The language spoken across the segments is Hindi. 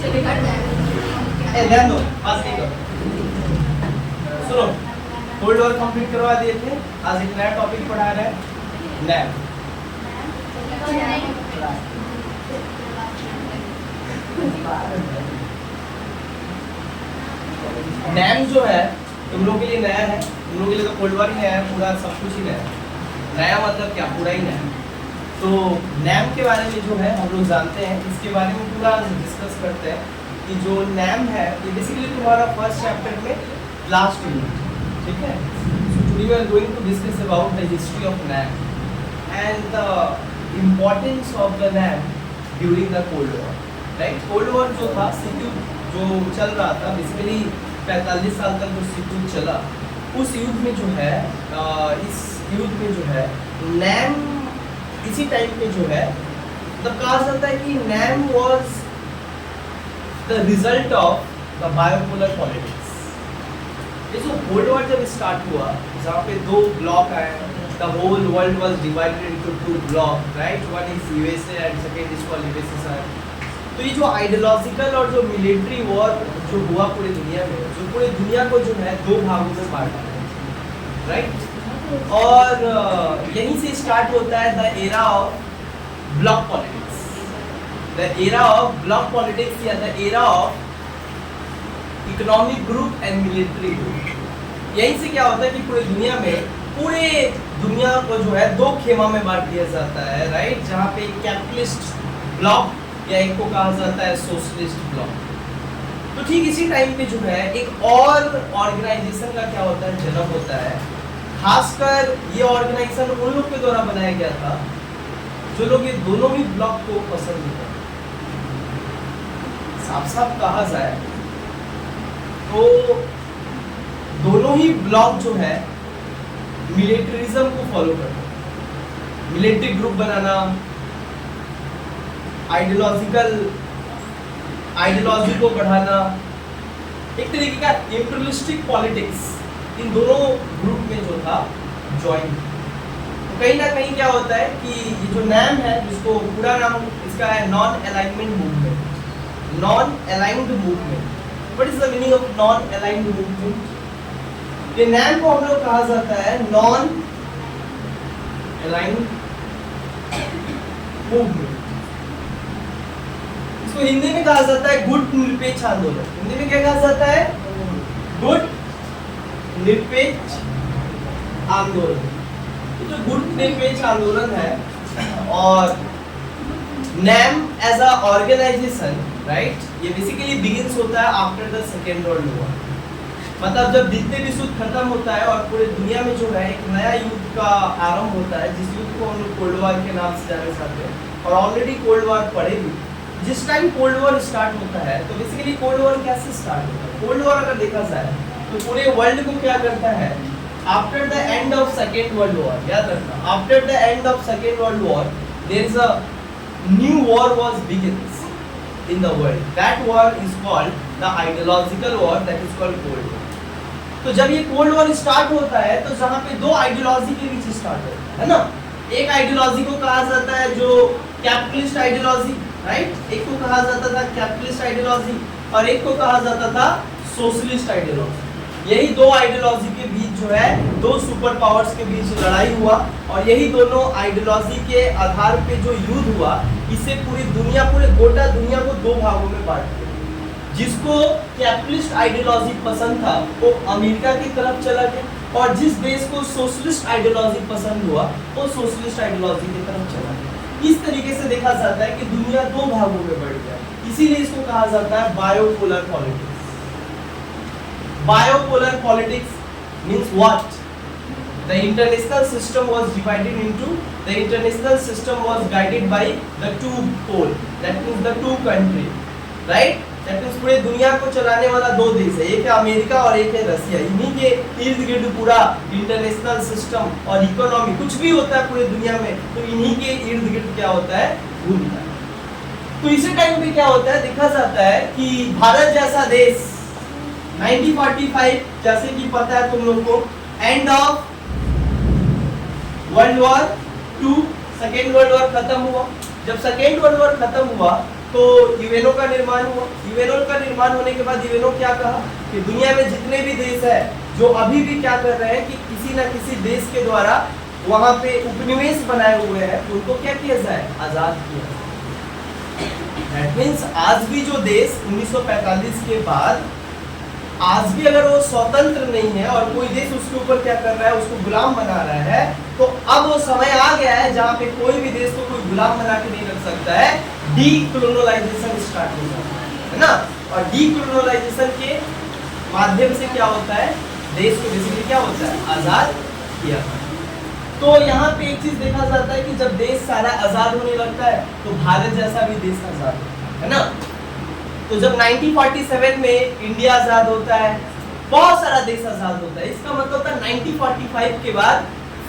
ध्यान दो, पास नहीं करो। सुनो, कोल्ड वॉर कंप्लीट करवा दिए थे, आज एक नया टॉपिक पढ़ा रहे हैं, नैम। नैम जो है तुम लोग के लिए नया है, तुम लोग के लिए तो कोल्ड वॉर ही नया है, पूरा सब कुछ ही नया है। नया मतलब क्या, पूरा ही नया। तो नैम के बारे में जो है हम लोग जानते हैं, इसके बारे में पूरा डिस्कस करते हैं कि जो नैम है ये बेसिकली तुम्हारा फर्स्ट चैप्टर में लास्ट यूनिट, ठीक है। So today we are going to discuss about the history of NAM and the importance of the NAM during the cold war, right. Cold war जो था, सिक्योर जो चल रहा था, बेसिकली 45 साल तक जो सिक्योर चला, उस युद्ध में जो है इस युद्ध में जो है नैम इसी टाइम पे जो है, मतलब कहा जाता है कि NAM was the result of the bipolar politics. ये जो कोल्ड वॉर जब स्टार्ट हुआ, जहाँ पे दो ब्लॉक आए, the whole world was divided into two block, right. One is USA and second is called USSR. तो ये जो आइडियोलॉजिकल और जो मिलिट्री वॉर जो हुआ पूरी दुनिया में, जो पूरी दुनिया को जो है दो भागों में बांटा, राइट। और यहीं से स्टार्ट होता है the era of bloc politics, the era of bloc politics या the era of economic group and military group. यहीं से क्या होता है कि पूरी दुनिया को जो है दो खेमा में बांट दिया जाता है, राइट। जहाँ पे कैपिटलिस्ट ब्लॉक या एक को कहा जाता है सोशलिस्ट ब्लॉक। तो ठीक इसी टाइम पे जो है एक और ऑर्गेनाइजेशन का क्या होता है, जन्म होता है। खासकर ये ऑर्गेनाइजेशन उन लोग के द्वारा बनाया गया था जो लोग ये दोनों ही ब्लॉक को पसंद नहीं करते। साफ साफ कहा जाए तो दोनों ही ब्लॉक जो है मिलिट्रिज्म को फॉलो करते हैं। मिलिट्री ग्रुप बनाना, आइडियोलॉजी को बढ़ाना, एक तरीके का इंपीरियलिस्टिक पॉलिटिक्स इन दोनों ग्रुप में जो था ज्वाइन। तो कहीं ना कहीं क्या होता है कि ये जो नैम है, जिसको पूरा नाम इसका है non alignment movement. Non aligned movement, what is the meaning of non aligned movement? ये नैम को हम लोग कहा जाता है नॉन अलाइन्ड मूवमेंट। इसको हिंदी में कहा जाता है गुट निरपेक्ष आंदोलन। हिंदी में क्या कहा जाता है? गुट निरपेक्ष आंदोलन। ये जो गुट निरपेक्ष आंदोलन है और NAM as a organization, right, ये बेसिकली बिगिंस होता है after the second world war. मतलब जब द्वितीय विश्व युद्ध खत्म होता है और पूरे दुनिया में जो है एक नया युद्ध का आरंभ होता है, जिस युद्ध को हम लोग कोल्ड वॉर के नाम से जाने जाते हैं और ऑलरेडी कोल्ड वॉर पड़े भी। जिस टाइम कोल्ड वॉर स्टार्ट होता है तो बेसिकली कोल्ड वॉर कैसे स्टार्ट होता है? कोल्ड वॉर अगर देखा जाए तो पूरे वर्ल्ड को क्या करता है, after the end of second world war, याद रखना, after the end of second world war there is a new war was begins in the world. That war is called the ideological war, that is called cold war. तो जब ये कोल्ड वॉर स्टार्ट होता है तो जहाँ पे दो आइडियोलॉजी के बीच स्टार्ट होता है ना, एक आइडियोलॉजी को कहा जाता है जो कैपिटलिस्ट आइडियोलॉजी, राइट, एक को कहा जाता था कैपिटलिस्ट आइडियोलॉजी और एक को कहा जाता था सोशलिस्ट आइडियोलॉजी। यही दो आइडियोलॉजी के बीच जो है दो सुपर पावर्स के बीच लड़ाई हुआ और यही दोनों आइडियोलॉजी के आधार पे जो युद्ध हुआ, इससे पूरी दुनिया, पूरे गोटा दुनिया को दो भागों में बांट दिया। जिसको कैपिटलिस्ट आइडियोलॉजी पसंद था वो अमेरिका की तरफ चला गया और जिस देश को सोशलिस्ट आइडियोलॉजी पसंद हुआ वो सोशलिस्ट आइडियोलॉजी की तरफ चला गया। इस तरीके से देखा जाता है कि दुनिया दो भागों में बढ़ गया, इसीलिए इसको कहा जाता है bipolar politics. Bipolar politics means what? The international system was divided into, the international system was guided by the two pole, that means the two country, right? That means पूरे दुनिया को चलाने वाला दो देश है, एक है अमेरिका और एक है रसिया। इन्हीं के इर्द गिर्द पूरा इंटरनेशनल सिस्टम और इकोनॉमी कुछ भी होता है पूरे दुनिया में तो इन्हीं के इर्द गिर्द क्या होता है, घूमता है। तो इसी टाइम पे क्या होता है, देखा जाता है कि भारत जैसा देश 1945, जैसे कि पता है तुम लोग को, end of world war 2, second world war खत्म हुआ। जब सेकेंड वर्ल्ड वॉर खत्म हुआ तो यूएनओ का निर्माण हुआ। यूएनओ का निर्माण होने के बाद यूएनओ क्या कहा कि दुनिया में जितने भी देश है जो अभी भी क्या कर रहे हैं कि किसी ना किसी देश के द्वारा वहां पे उपनिवेश बनाए हुए हैं, उनको क्या किया जाए, आजाद किया जाए। दैट मीन्स आज भी जो देश 1945 के बाद आज भी अगर वो स्वतंत्र नहीं है और कोई देश उसके ऊपर क्या कर रहा है, उसको गुलाम बना रहा है, तो अब वो समय आ गया है जहां पे कोई भी देश को कोई गुलाम बना के नहीं रख सकता है। डीकोलोनाइजेशन स्टार्ट हो जाता है ना। और डीकोलोनाइजेशन के माध्यम से क्या होता है, देश को बेसिकली क्या होता है, आजाद किया जाता है। तो यहाँ पे एक चीज देखा जाता है कि जब देश सारा आजाद होने लगता है तो भारत जैसा भी देश आजाद होता है ना। तो जब 1947 में इंडिया आजाद होता है, बहुत सारा देश आजाद होता है। इसका मतलब था 1945 के बाद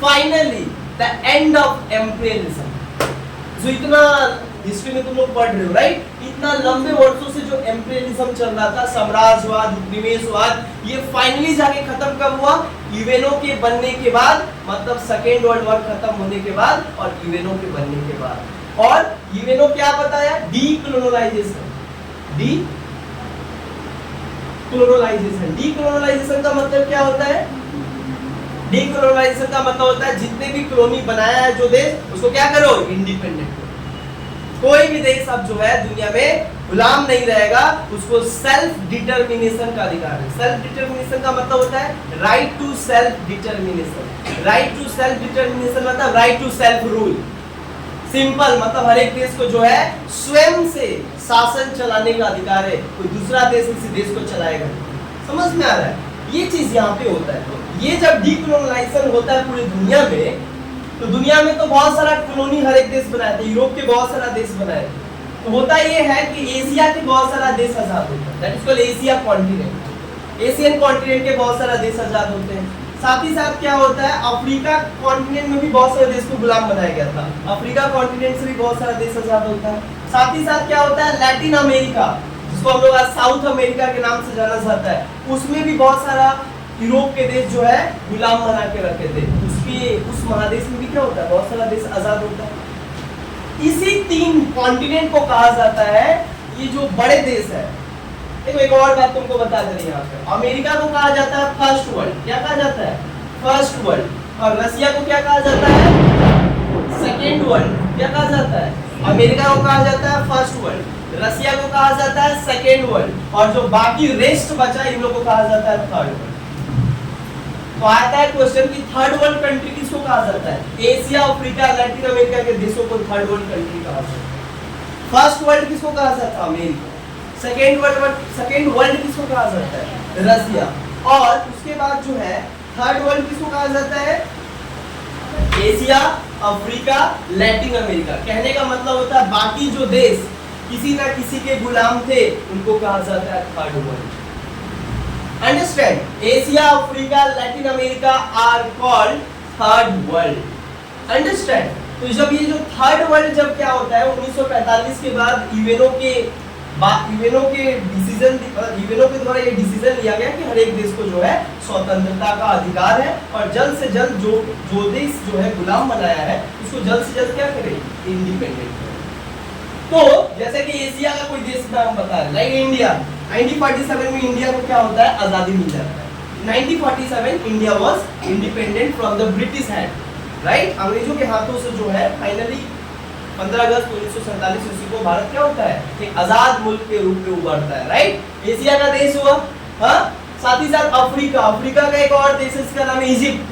फाइनली द एंड ऑफ एम्पिरियलिज्म। जो इतना हिस्ट्री में तुम लोग पढ़ रहे हो, राइट, इतना लंबे वर्षों से जो एम्पिरियलिज्म चल रहा था, साम्राज्यवाद, उपनिवेशवाद, ये फाइनली जाके खत्म कब हुआ, यूएनओ के बनने के बाद, मतलब सेकेंड वर्ल्ड वॉर खत्म होने के बाद और यूएनओ के बनने के बाद। और यूएनओ क्या बताया, डीकोलोनाइजेशन। डीकोलोनाइजेशन, डीकोलोनाइजेशन का मतलब क्या होता है, डीकोलोनाइजेशन का मतलब होता है जितने भी कॉलोनी बनाया है जो देश, उसको क्या करो, इंडिपेंडेंट करो। कोई भी देश अब जो है दुनिया में गुलाम नहीं रहेगा, उसको सेल्फ डिटर्मिनेशन का अधिकार है। सेल्फ डिटर्मिनेशन का मतलब होता है right to self determination. Right to self determination मतलब right to self rule. Simple मतलब हर एक देश को जो है स्वयं से शासन चलाने का अधिकार है, कोई दूसरा देश किसी देश को चलाएगा। समझ में आ रहा है, ये चीज यहाँ पे होता है। ये जब डीकोलोनाइजेशन होता है पूरी दुनिया में, तो दुनिया में तो बहुत सारा कॉलोनी हर एक देश बनाए थे, यूरोप के बहुत सारा देश बनाए थे। तो होता ये है कि एशिया के बहुत सारा देश आजाद होता है, that is called Asia continent. Asian continent के बहुत सारा देश आजाद होते हैं। साथ ही साथ क्या होता है, अफ्रीका कॉन्टिनेंट में भी बहुत सारे देश को गुलाम बनाया गया था, अफ्रीका कॉन्टिनेंट से भी बहुत सारा देश आजाद होता है। साथ ही साथ क्या होता है, लैटिन अमेरिका, जिसको हम लोग आज साउथ अमेरिका के नाम से जाना जाता है, उसमें भी बहुत सारा यूरोप के देश जो है गुलाम बना के रखे थे। उस महादेश में भी क्या होता है, बहुत सारा देश आजाद होता है। इसी 3 कॉन्टिनेंट को कहा जाता है, ये जो बड़े देश है। एक और बात तुमको बता दे रही यहाँ पे, अमेरिका को कहा जाता है फर्स्ट वर्ल्ड। क्या कहा जाता है, फर्स्ट वर्ल्ड। और रसिया को क्या कहा जाता है, सेकेंड वर्ल्ड। क्या कहा जाता है, अमेरिका को कहा जाता है फर्स्ट वर्ल्ड, रसिया को कहा जाता है सेकेंड वर्ल्ड, और जो बाकी रेस्ट बचा इन लोगों को कहा जाता है थर्ड वर्ल्ड। तो आता है क्वेश्चन कि थर्ड वर्ल्ड कंट्री किसको कहा जाता है, एशिया, अफ्रीका, लैटिन अमेरिका के देशों को थर्ड वर्ल्ड कंट्री कहा जाता है। फर्स्ट वर्ल्ड किसको कहा जाता है, अमेरिका। सेकेंड वर्ल्ड किसको कहा जाता है, रसिया। और उसके बाद जो है थर्ड वर्ल्ड किसको कहा जाता है, एशिया, अफ्रीका, लैटिन अमेरिका। कहने का मतलब होता है बाकी जो देश किसी ना किसी के गुलाम थे, उनको कहा जाता है third world. Understand, Asia, Africa, Latin America are called third world. Understand. तो जब ये जो थर्ड वर्ल्ड जब क्या होता है 1945 के बाद यूएनओ के डिसीजन, यूएनओ के द्वारा ये डिसीजन लिया गया कि हर एक देश को जो है स्वतंत्रता का अधिकार है, और जल्द से जल्द जो देश जो है गुलाम बनाया है उसको जल्द से जल्द क्या करे, इंडिपेंडेंट करे। तो जैसे कि एशिया का कोई देश नाम बता रहे, लाइक इंडिया। 1947 में इंडिया को क्या होता है, आजादी मिल जाता है। 1947 India was independent from the British hand, right. अंग्रेजों के हाथों से जो है फाइनली 15 अगस्त 1947 ईस्वी को भारत क्या होता है, एक आजाद मुल्क के रूप में उभरता है, राइट। एशिया का देश हुआ, हाँ। साथ ही साथ अफ्रीका का एक और देश है, इसका नाम है इजिप्ट,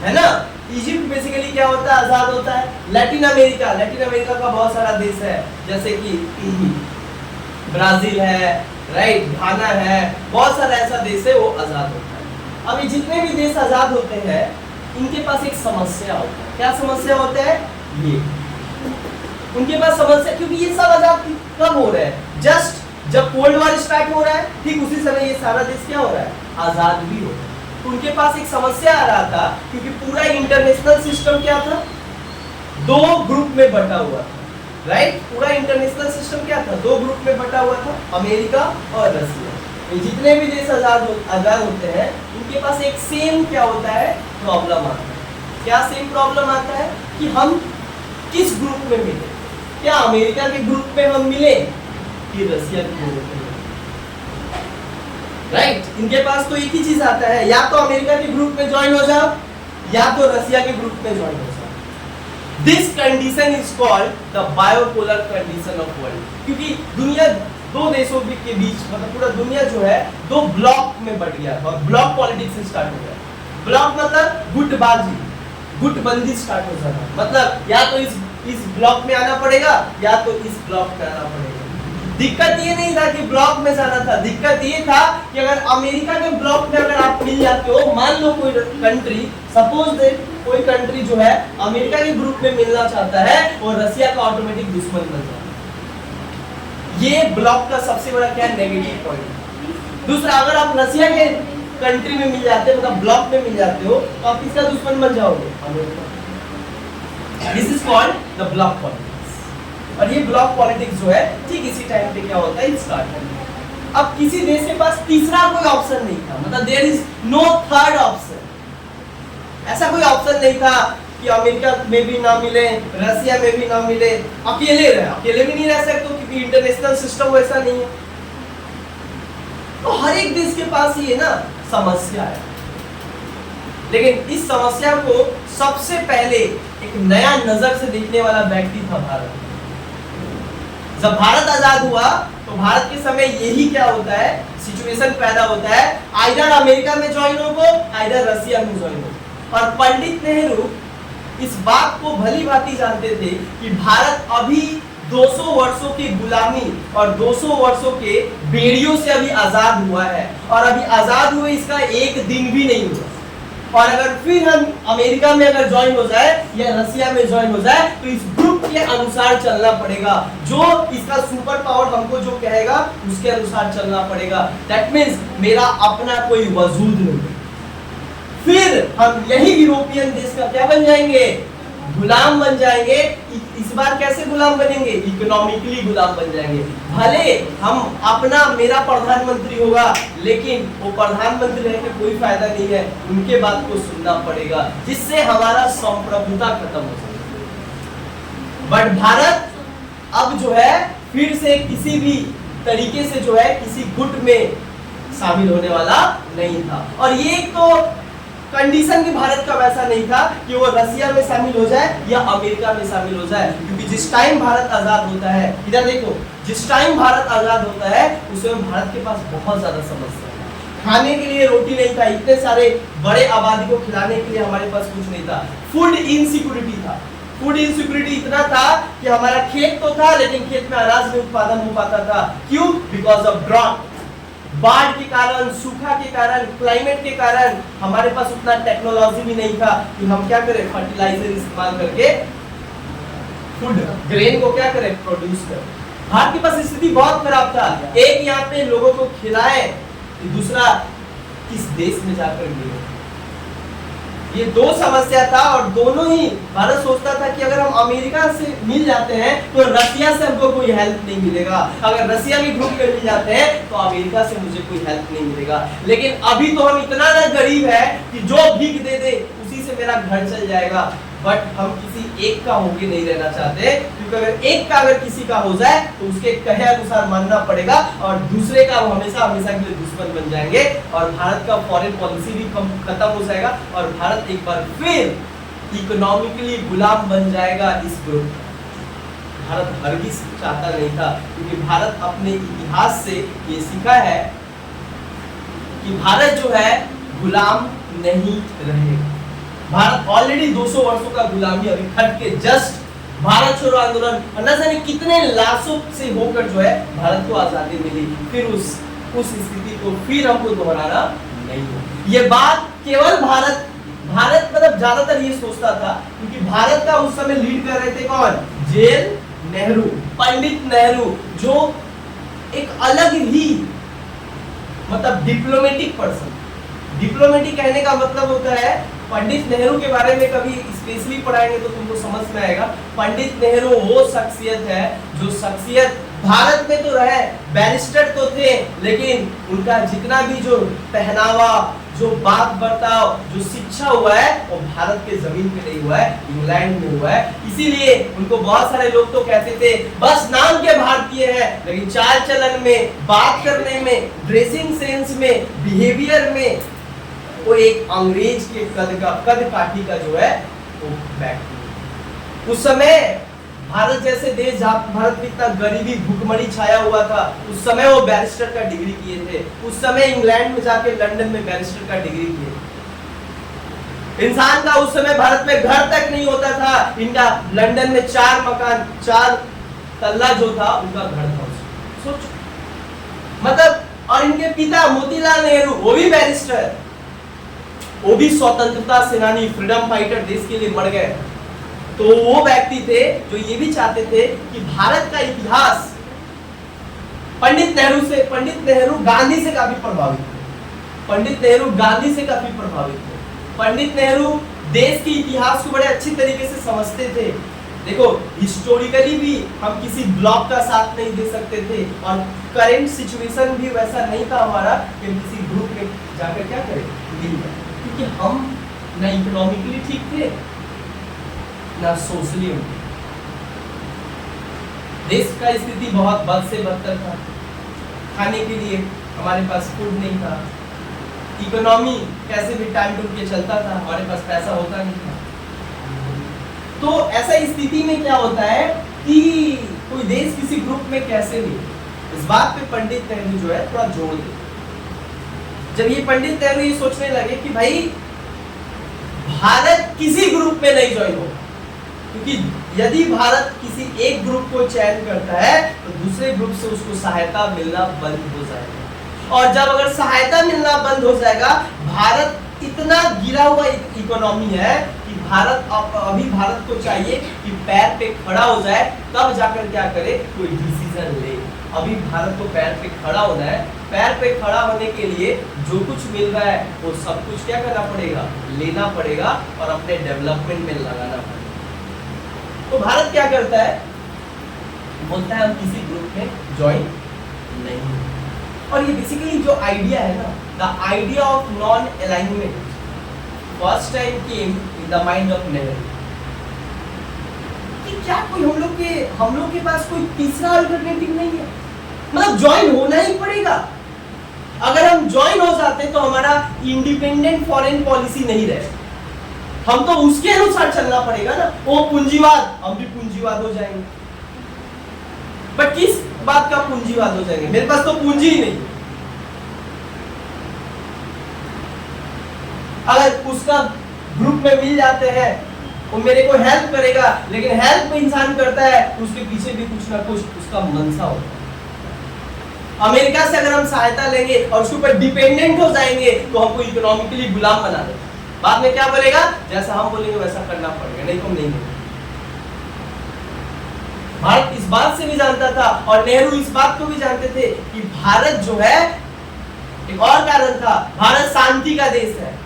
है ना। इजिप्ट बेसिकली क्या होता है, आजाद होता है। लैटिन अमेरिका का बहुत सारा देश है, जैसे कि ब्राजील है, राइट, घाना है, बहुत सारा ऐसा देश है वो आजाद होता है। अब ये जितने भी देश आजाद होते हैं इनके पास एक समस्या होता है। क्या समस्या होता है, ये उनके पास समस्या, क्योंकि ये सब आजाद कब हो रहा है, जस्ट जब कोल्ड वॉर स्टार्ट हो रहा है, ठीक उसी समय ये सारा देश क्या हो रहा है, आजाद भी हो रहा है। तो उनके पास एक समस्या आ रहा था, क्योंकि पूरा इंटरनेशनल सिस्टम क्या था, 2 ग्रुप में बटा हुआ था, राइट। पूरा इंटरनेशनल सिस्टम क्या था, 2 ग्रुप में बटा हुआ था, अमेरिका और रसिया। ये जितने भी देश आजाद होते हैं उनके पास एक सेम क्या होता है, प्रॉब्लम आता है। क्या सेम प्रॉब्लम आता है कि हम किस ग्रुप में मिले, क्या अमेरिका के ग्रुप में हम मिले कि रसिया के ग्रुप में? राइट, इनके पास तो एक ही चीज आता है, या तो अमेरिका के ग्रुप में ज्वाइन हो जाओ या तो रसिया के ग्रुप में ज्वाइन हो जाओ। This condition is called the bipolar condition of world, क्योंकि दुनिया दो देशों के बीच, मतलब पूरा दुनिया जो है दो ब्लॉक में बट गया था और ब्लॉक पॉलिटिक्स स्टार्ट हो गया। ब्लॉक मतलब गुटबाजी, गुटबंदी स्टार्ट हो जाता, मतलब या तो इस ब्लॉक में आना पड़ेगा या तो इस ब्लॉक में आना पड़ेगा। दिक्कत ये नहीं था कि ब्लॉक में जाना था, दिक्कत ये था कि अगर अमेरिका के ब्लॉक में अगर आप मिल जाते हो, मान लो कोई कंट्री, सपोज दैट कोई कंट्री जो है अमेरिका के ग्रुप में मिलना चाहता है और रसिया का ऑटोमेटिक दुश्मन बन जाता है। ये ब्लॉक का सबसे बड़ा क्या नेगेटिव पॉइंट। दूसरा, अगर आप रसिया के कंट्री में मिल जाते हो, मतलब ब्लॉक में मिल जाते हो, तो आप किसका दुश्मन बन जाओगे? This is called the block politics. और ये ब्लॉक पॉलिटिक्स जो है ठीक इसी टाइम पे क्या होता है, स्टार्ट होता है। अब किसी देश के पास तीसरा कोई ऑप्शन नहीं था, मतलब there is no third option. ऐसा कोई ऑप्शन नहीं था कि अमेरिका में भी ना मिले, रसिया में भी ना मिले, अकेले रहे। अकेले भी नहीं रह सकते क्योंकि इंटरनेशनल सिस्टम वैसा नहीं है। तो हर एक देश के पास ये ना समस्या है, लेकिन इस समस्या को सबसे पहले एक नया नजर से देखने वाला व्यक्ति था भारत। जब भारत आजाद हुआ तो भारत के समय यही क्या होता है, सिचुएशन पैदा होता है, आइदर अमेरिका में ज्वाइन हो आइदर रसिया में ज्वाइन हो। और पंडित नेहरू इस बात को भली भांति जानते थे कि भारत अभी 200 वर्षों की गुलामी और 200 वर्षों के बेड़ियों से अभी आजाद हुआ है, और अभी आजाद हुए इसका एक दिन भी नहीं हुआ। और अगर फिर हम अमेरिका में अगर ज्वाइन हो जाए या रसिया में ज्वाइन हो जाए तो इस ग्रुप के अनुसार चलना पड़ेगा, जो इसका सुपर पावर हमको जो कहेगा उसके अनुसार चलना पड़ेगा। दैट मींस मेरा अपना कोई वजूद नहीं। फिर हम यही यूरोपियन देश का क्या बन जाएंगे, गुलाम बन जाएंगे। इस बार कैसे गुलाम बनेंगे, इकोनॉमिकली गुलाम बन जाएंगे। भले हम अपना मेरा प्रधानमंत्री होगा, लेकिन वो प्रधानमंत्री रहने का कोई फायदा नहीं है, उनके बात को सुनना पड़ेगा, जिससे हमारा संप्रभुता खत्म हो जाएगी। बट भारत अब जो है फिर से किसी भी तरीके से जो है किसी गुट में शामिल होने वाला नहीं था। और ये तो कंडीशन भी भारत का वैसा नहीं था कि वो रसिया में शामिल हो जाए या अमेरिका में शामिल हो जाए, क्योंकि जिस टाइम भारत आजाद होता है, इधर देखो, जिस टाइम भारत आजाद होता है उस समय भारत के पास बहुत ज्यादा समस्या है। खाने के लिए रोटी नहीं था, इतने सारे बड़े आबादी को खिलाने के लिए हमारे पास कुछ नहीं था। फूड इनसिक्योरिटी था। फूड इनसिक्योरिटी इतना था कि हमारा खेत तो था लेकिन खेत में अनाज नहीं उत्पादन हो पाता था। क्यों? बिकॉज ऑफ ड्रॉट, बाढ़ के कारण, सूखा के कारण, क्लाइमेट के कारण हमारे पास उतना टेक्नोलॉजी भी नहीं था कि हम क्या करें, फर्टिलाइजर इस्तेमाल करके फूड ग्रेन को क्या करें, प्रोड्यूस करें। भारत के पास स्थिति बहुत खराब था। एक यहाँ पे लोगों को खिलाए, दूसरा किस देश में जाकर मिले। ये दो समस्या था और दोनों ही भारत सोचता था कि अगर हम अमेरिका से मिल जाते हैं तो रसिया से हमको कोई हेल्प नहीं मिलेगा, अगर रसिया के ग्रुप में मिल जाते हैं तो अमेरिका से मुझे कोई हेल्प नहीं मिलेगा। लेकिन अभी तो हम इतना ना गरीब है कि जो भीख दे दे उसी से मेरा घर चल जाएगा। बट हम किसी एक का होके नहीं रहना चाहते, क्योंकि अगर एक का अगर किसी का हो जाए तो उसके कहे अनुसार मानना पड़ेगा और दूसरे का वो हमेशा हमेशा के लिए दुश्मन बन जाएंगे और भारत का फॉरेन पॉलिसी भी खत्म हो जाएगा और भारत एक बार फिर इकोनॉमिकली गुलाम बन जाएगा इस ग्रुप। भारत हरगिज चाहता नहीं था, क्योंकि भारत अपने इतिहास से ये सीखा है कि भारत जो है गुलाम नहीं रहेगा। भारत ऑलरेडी 200 वर्षों का गुलामी अभी खट के जस्ट भारत छोड़ो आंदोलन न जाने कितने लाशों से होकर जो है भारत को आजादी मिली, फिर उस स्थिति को फिर हमको दोहराना नहीं हो। ये बात केवल भारत मतलब ज्यादातर ये सोचता था, क्योंकि भारत का उस समय लीड कर रहे थे कौन, जेल नेहरू, पंडित नेहरू, जो एक अलग ही मतलब डिप्लोमेटिक पर्सन। डिप्लोमेटिक कहने का मतलब होता है, पंडित नेहरू के बारे में कभी स्पेशली पढ़ाएंगे तो तुमको समझ में आएगा। पंडित नेहरू वो शख्सियत है जो शख्सियत भारत में तो रहे, बैरिस्टर तो थे, लेकिन उनका जितना भी जो पहनावा, जो बात बर्ताव, जो शिक्षा हुआ है वो भारत के जमीन पे नहीं हुआ है, इंग्लैंड में हुआ है। इसीलिए उनको बहुत सारे लोग तो कहते थे बस नाम के भारतीय है, लेकिन चाल चलन में, बात करने में, ड्रेसिंग सेंस में, बिहेवियर में वो एक अंग्रेज के कद काठी का जो है वो व्यक्ति। उस समय भारत जैसे देश जहाँ भारत में इतना गरीबी भुखमरी छाया हुआ था, उस समय वो बैरिस्टर का डिग्री किए थे। उस समय इंग्लैंड में जाके लंदन में बैरिस्टर का डिग्री किए। इंसान का उस समय भारत में घर तक नहीं होता था, इनका लंदन में 4 मकान, 4 तल्ला जो था उनका घर था। सोचो मतलब, और इनके पिता मोतीलाल नेहरू वो भी बैरिस्टर, वो भी स्वतंत्रता सेनानी, फ्रीडम फाइटर, देश के लिए मर गए। तो वो व्यक्ति थे जो ये भी चाहते थे कि भारत का इतिहास, पंडित नेहरू गांधी से काफी प्रभावित थे। पंडित नेहरू गांधी से काफी प्रभावित थे। पंडित नेहरू देश के इतिहास को बड़े अच्छी तरीके से समझते थे। देखो हिस्टोरिकली भी हम किसी ब्लॉक का साथ नहीं दे सकते थे, और करंट सिचुएशन भी वैसा नहीं था हमारा कि हम किसी ग्रुप में जाकर क्या करें, मिल जाए, क्योंकि हम ना इकोनॉमिकली ठीक थे ना सोशली। देश का स्थिति बहुत बद से बदतर था। खाने के लिए हमारे पास फूड नहीं था, इकोनॉमी कैसे भी टाइम टू के चलता था, हमारे पास पैसा होता नहीं था। तो ऐसा स्थिति में क्या होता है कि कोई देश किसी ग्रुप में कैसे नहीं, इस बात पे पंडित नेहरू जो है थोड़ा जोर दे। जब ये पंडित नेहरू ये सोचने लगे कि भाई भारत किसी ग्रुप में नहीं ज्वाइन होगा, क्योंकि यदि भारत किसी एक ग्रुप को चयन करता है तो दूसरे ग्रुप से उसको सहायता मिलना बंद हो जाएगा, और जब अगर सहायता मिलना बंद हो जाएगा, भारत इतना गिरा हुआ इकोनॉमी है कि अभी भारत को चाहिए कि पैर पे खड़ा हो जाए, तब जाकर क्या करे, कोई डिसीजन ले। अभी भारत को पैर पे खड़ा होना है। पैर पे खड़ा होने के लिए जो कुछ मिल रहा है वो सब कुछ क्या करना पड़ेगा, लेना पड़ेगा और अपने डेवलपमेंट में लगाना पड़ेगा। तो भारत क्या करता है, बोलता है हम किसी ग्रुप में ज्वाइन नहीं। और ये बेसिकली जो आइडिया है ना, the idea of non alignment first time came in the mind of Nehru, कि क्या कोई हम लोग के पास कोई तीसरा अल्टरनेटिव नहीं है, मतलब ज्वाइन होना ही पड़ेगा। अगर हम ज्वाइन हो जाते तो हमारा इंडिपेंडेंट फॉरेन पॉलिसी नहीं रहे, हम तो उसके अनुसार चलना पड़ेगा ना। वो पूंजीवाद, हम भी पूंजीवाद हो जाएंगे। बट किस बात का पूंजीवाद हो जाएंगे, मेरे पास तो पूंजी ही नहीं। अगर उसका ग्रुप में मिल जाते हैं, वो मेरे को हेल्प करेगा, लेकिन हेल्प इंसान करता है उसके पीछे भी कुछ ना कुछ उसका मनसा होता है। अमेरिका से अगर हम सहायता लेंगे और उसके ऊपर डिपेंडेंट हो जाएंगे तो हमको इकोनॉमिकली गुलाम बना देगा। बाद में क्या बोलेगा, जैसा हम बोलेंगे वैसा करना पड़ेगा, नहीं तो हम नहीं बोलेंगे। भारत इस बात से भी जानता था, और नेहरू इस बात को भी जानते थे कि भारत जो है, एक और कारण था, भारत शांति का देश है।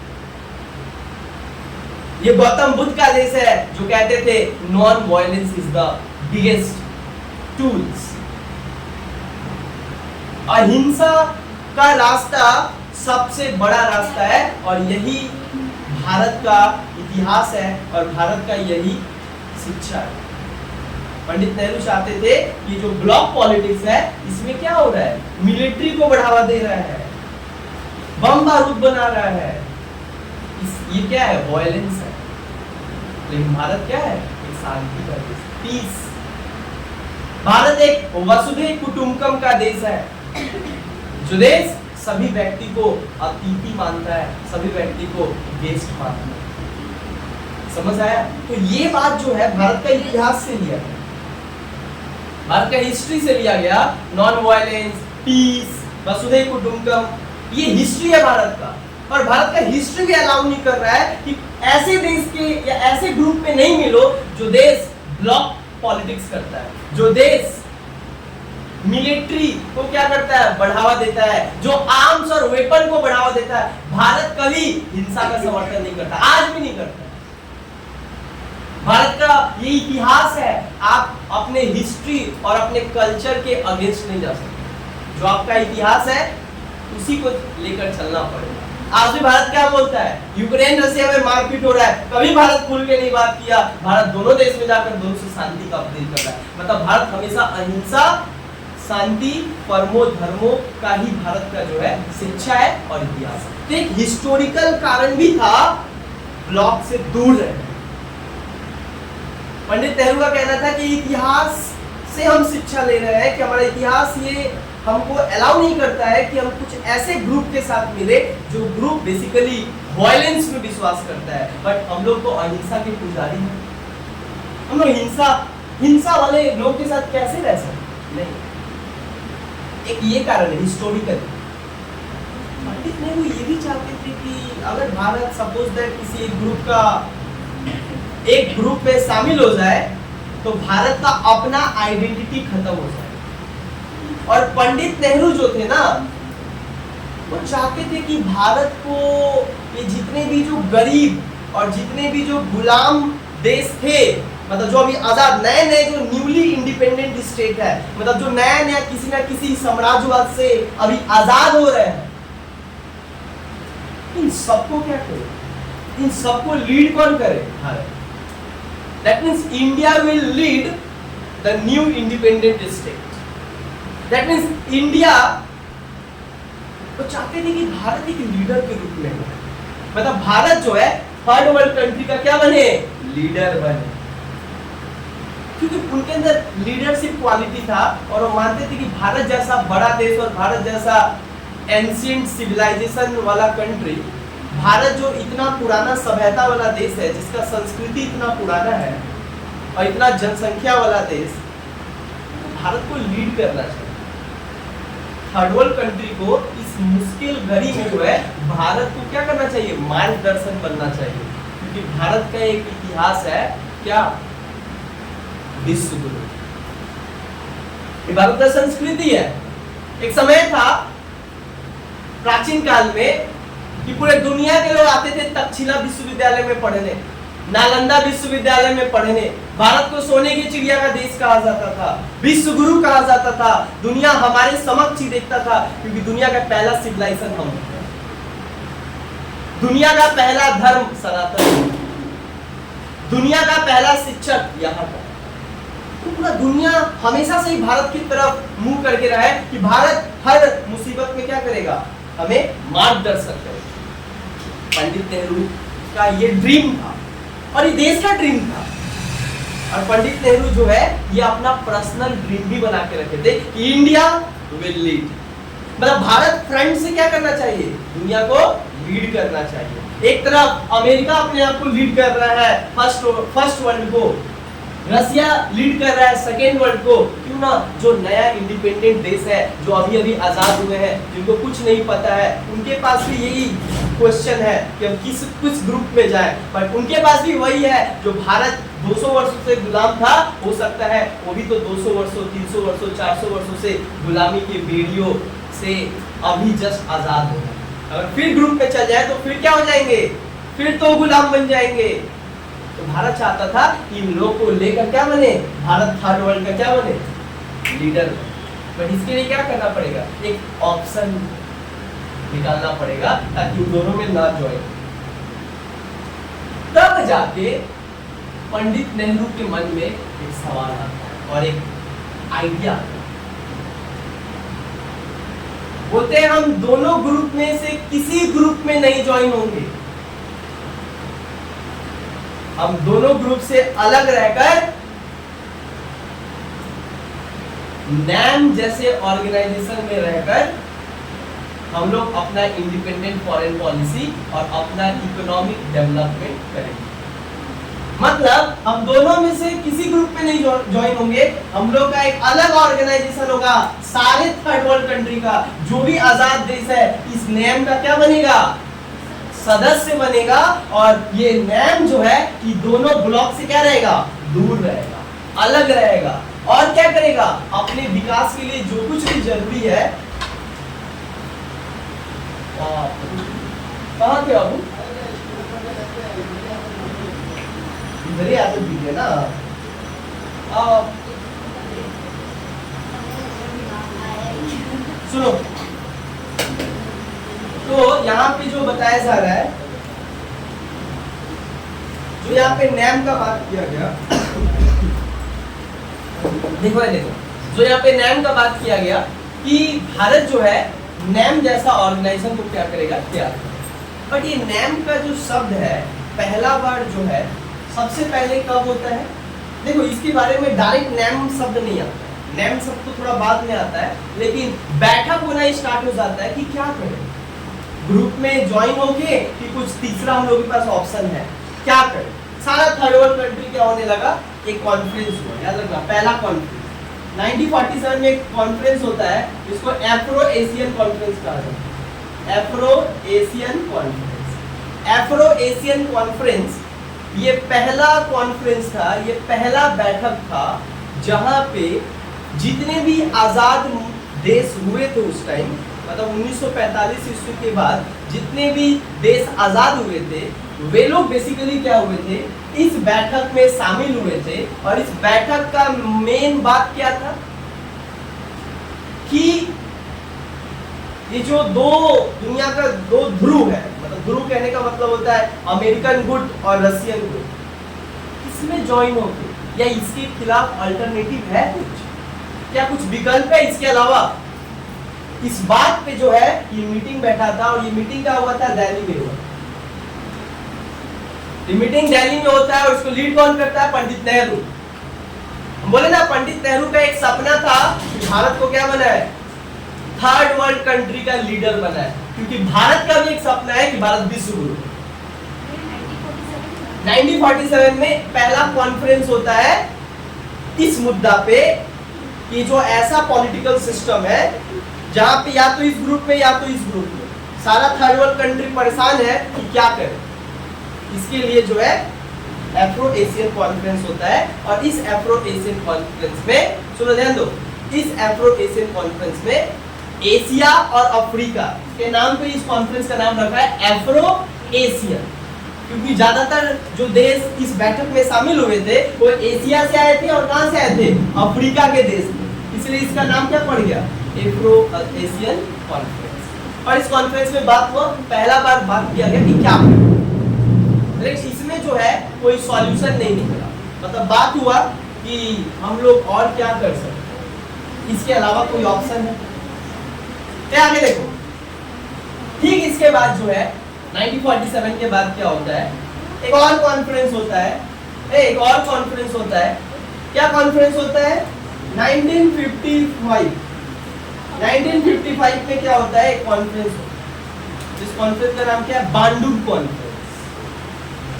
ये गौतम बुद्ध का देश है जो कहते थे non violence is the biggest tools. अहिंसा का रास्ता सबसे बड़ा रास्ता है, और यही भारत का इतिहास है और भारत का यही शिक्षा है। पंडित नेहरू चाहते थे कि जो ब्लॉक पॉलिटिक्स है इसमें क्या हो रहा है, मिलिट्री को बढ़ावा दे रहा है, बम बारूद बना रहा है, ये क्या है, वायलेंस है। लेकिन भारत क्या है, एक शांति का देश, पीस। भारत एक वसुधैव कुटुंबकम का देश है, जो देश सभी व्यक्ति को अतिथि मानता है, सभी व्यक्ति को गेस्ट मानता है। समझ आया? तो ये बात जो है भारत का इतिहास से लिया गया, भारत का हिस्ट्री से लिया गया। नॉन वायलेंस, पीस, वसुधैव कुटुंबकम, ये हिस्ट्री है भारत का। और भारत का हिस्ट्री भी अलाउ नहीं कर रहा है कि ऐसे देश के या ऐसे ग्रुप में नहीं मिलो जो देश ब्लॉक पॉलिटिक्स करता है, जो देश मिलिट्री को क्या करता है, बढ़ावा देता है, जो आर्म्स और वेपन को बढ़ावा देता है। भारत कभी हिंसा का समर्थन नहीं करता, आज भी नहीं करता। भारत का ये इतिहास है, आप अपने हिस्ट्री और अपने कल्चर के अगेंस्ट नहीं जा सकते। जो आपका इतिहास है उसी को लेकर चलना पड़ेगा। आज भी भारत क्या बोलता है, यूक्रेन रशिया में मारपीट हो रहा है, कभी भारत खुल के नहीं बात किया। भारत दोनों देश में जाकर दोनों से शांति का अपील कर रहा है। मतलब भारत हमेशा अहिंसा, शांति, परमो धर्मो का ही भारत का जो है शिक्षा है और इतिहास है। तो एक हिस्टोरिकल कारण भी था ब्लॉक से दूर रहना। पंडित नेहरू का कहना था कि इतिहास से हम शिक्षा ले रहे हैं कि हमारा इतिहास ये हमको अलाउ नहीं करता है कि हम कुछ ऐसे ग्रुप के साथ मिले जो ग्रुप बेसिकली वायलेंस में विश्वास करता है, बट हम लोग तो अहिंसा के पुजारी हैं। हम लोग हिंसा वाले लोग के साथ कैसे रह सकते? नहीं, एक ये कारण है हिस्टोरिकल। पंडित नेहरू ये भी चाहते थे कि अगर भारत सपोज दैट किसी एक ग्रुप में शामिल हो जाए तो भारत का अपना आइडेंटिटी खत्म हो जाए। और पंडित नेहरू जो थे ना, वो चाहते थे कि भारत को ये जितने भी जो गरीब और जितने भी जो गुलाम देश थे, मतलब जो अभी आजाद नए जो न्यूली इंडिपेंडेंट स्टेट है, मतलब जो नया किसी ना किसी साम्राज्यवाद से अभी आजाद हो रहे हैं, इन सबको क्या करे, इन सबको लीड कौन करे? Bharat. That means India will lead the new independent state. That means India वो चाहते थे कि भारत एक लीडर के रूप में हो, मतलब भारत जो है थर्ड वर्ल्ड कंट्री का क्या बने? लीडर बने। क्योंकि उनके अंदर लीडरशिप क्वालिटी था और वो मानते थे कि भारत जैसा बड़ा देश और भारत जैसा एंशिएंट सिविलाइजेशन वाला कंट्री, भारत जो इतना पुराना सभ्यता वाला देश है, जिसका संस्कृति इतना पुराना है और इतना जनसंख्या वाला देश, भारत को लीड करना चाहिए। थर्ड वर्ल्ड कंट्री को इस मुश्किल घड़ी में जो है भारत को क्या करना चाहिए? मार्गदर्शन बनना चाहिए। क्योंकि भारत का एक इतिहास है क्या? विश्व गुरु। ये भारत का संस्कृति है। एक समय था प्राचीन काल में कि पूरे दुनिया के लोग आते थे तक्षशिला विश्वविद्यालय में पढ़ने, नालंदा विश्वविद्यालय में पढ़ने। भारत को सोने की चिड़िया का देश कहा जाता था, विश्व गुरु कहा जाता था। दुनिया हमारे समक्ष ही देखता था, क्योंकि दुनिया का पहला सिविलाइजेशन हम थे। दुनिया का पहला धर्म सनातन, दुनिया का पहला शिक्षक यहाँ का। तो पूरा दुनिया हमेशा से ही भारत की तरफ मुंह करके रहा है कि भारत हर मुसीबत में क्या करेगा? हमें मार्गदर्शन करेगा। पंडित नेहरू का ये ड्रीम था और ये देश का ड्रीम था। और पंडित नेहरू जो है ये अपना पर्सनल ड्रीम भी बना के रखे थे कि इंडिया विल लीड, मतलब भारत फ्रंट से क्या करना चाहिए? दुनिया को लीड करना चाहिए। एक तरफ अमेरिका अपने आप को लीड कर रहा है फर्स्ट वर्ल्ड को, रसिया लीड कर रहा है सेकेंड वर्ल्ड को। क्यों ना जो नया इंडिपेंडेंट देश है, जो अभी अभी आजाद हुए हैं, जिनको कुछ नहीं पता है, उनके पास भी यही क्वेश्चन है कि हम किस ग्रुप में जाएं। बट उनके पास भी वही है जो भारत 200 वर्षों से गुलाम था, हो सकता है वो भी तो 200 वर्षों 300 वर्षों 400 वर्षों से गुलामी के बेड़ियों से अभी जस्ट आजाद हो। अगर फिर ग्रुप में चल जाए तो फिर क्या हो जाएंगे? फिर तो गुलाम बन जाएंगे। तो भारत चाहता था कि इन लोगों को लेकर क्या बने? भारत थर्ड वर्ल्ड का क्या बने? लीडर। बट इसके लिए क्या करना पड़ेगा? एक ऑप्शन निकालना पड़ेगा ताकि उन दोनों में ना ज्वाइन। तब जाके पंडित नेहरू के मन में एक सवाल आता और एक आइडिया आता। बोलते हैं हम दोनों ग्रुप में से किसी ग्रुप में नहीं ज्वाइन होंगे, हम दोनों ग्रुप से अलग रहकर नैम जैसे ऑर्गेनाइजेशन में रहकर हम लोग अपना इंडिपेंडेंट फॉरेन पॉलिसी और अपना इकोनॉमिक डेवलपमेंट करेंगे। मतलब हम दोनों में से किसी ग्रुप में नहीं ज्वाइन होंगे, हम लोग का एक अलग ऑर्गेनाइजेशन होगा सारे थर्ड वर्ल्ड कंट्री का। जो भी आजाद देश है इस नैम का क्या बनेगा? सदस्य बनेगा। और ये नैम जो है कि दोनों ब्लॉक से क्या रहेगा? दूर रहेगा, अलग रहेगा। और क्या करेगा? अपने विकास के लिए जो कुछ भी जरूरी है। कहाँ थे बाबू? इधर ही आते दीजिए ना। सुनो, तो यहाँ पे जो बताया बताया जा रहा है, जो यहाँ पे नैम का बात किया गया, देखो जो यहाँ पे नैम का बात किया गया कि भारत जो है नैम जैसा ऑर्गेनाइजेशन को क्या करेगा, तैयार करेगा। बट ये नैम का जो शब्द है पहला बार जो है सबसे पहले कब होता है, देखो इसके बारे में डायरेक्ट नैम शब्द नहीं आता, नैम शब्द तो थोड़ा बाद में आता है, लेकिन बैठक होना स्टार्ट हो जाता है कि क्या करें, ग्रुप में ज्वाइन होके कि कुछ तीसरा हम लोग के पास ऑप्शन है, क्या करें। सारा थर्ड वर्ल्ड कंट्री क्या होने लगा, एक कॉन्फ्रेंस हुआ, याद रखना पहला कॉन्फ्रेंस 1947 में एक कॉन्फ्रेंस होता है, इसको एफ्रो एशियन कॉन्फ्रेंस कहा जाता है। Afro Asian conference, Afro Asian conference ये पहला कॉन्फ्रेंस था, ये पहला बैठक था जहां पे जितने भी आजाद देश हुए थे उस टाइम, मतलब 1945 ईस्वी के बाद जितने भी देश आजाद हुए थे वे लोग बेसिकली क्या हुए थे, इस बैठक में शामिल हुए थे। और इस बैठक का मेन बात क्या था कि ये जो दो दुनिया का दो ध्रुव है, मतलब ध्रुव कहने का मतलब होता है अमेरिकन गुट और रशियन गुट, इसमें ज्वाइन होके या इसके खिलाफ अल्टरनेटिव है कुछ, क्या कुछ विकल्प है इसके अलावा, इस बात पे जो है ये मीटिंग बैठा था। और ये मीटिंग क्या हुआ था, दिल्ली में हुआ। ये मीटिंग दिल्ली में होता है और इसको लीड कौन करता है, पंडित नेहरू। हम बोले ना पंडित नेहरू का एक सपना था कि भारत को क्या बनाए, थर्ड वर्ल्ड कंट्री का लीडर बनाए, क्योंकि भारत का भी एक सपना है कि भारत विश्व गुरु। 1947 में पहला कॉन्फ्रेंस होता है इस मुद्दा पे कि जो ऐसा पॉलिटिकल सिस्टम है जहां पे या तो इस ग्रुप में या तो इस ग्रुप में सारा थर्ड वर्ल्ड कंट्री परेशान है कि क्या करें। इसके लिए जो है एफ्रो एशियन कॉन्फ्रेंस होता है। और इस एफ्रो एशियन कॉन्फ्रेंस में सुनो ध्यान दो, इस एफ्रो एशियन कॉन्फ्रेंस में एशिया और अफ्रीका के नाम पे इस कॉन्फ्रेंस का नाम रखा है एफ्रो एशियन, क्योंकि ज्यादातर जो देश इस बैठक में शामिल हुए थे वो एशिया से आए थे और कहां से आए थे, अफ्रीका के देश में, इसलिए इसका नाम क्या पड़ गया, एफ्रो एशियन कॉन्फ्रेंस। और इस कॉन्फ्रेंस में बात हुआ, पहला बार बात किया गया कि क्या करें, लेकिन इसमें जो है कोई सॉल्यूशन नहीं निकला, मतलब बात हुआ कि हम लोग और क्या कर सकते, इसके अलावा कोई ऑप्शन है क्या, आगे देखो। ठीक इसके बाद जो है 1947 के बाद क्या होता है, एक और कॉन्फ्रेंस होता है, एक और कॉन्फ्रेंस होता है। क्या कॉन्फ्रेंस होता है, 1955 में क्या होता है, एक कॉन्फ्रेंस होता है, जिस कॉन्फ्रेंस का नाम क्या है, बांडुंग कॉन्फ्रेंस।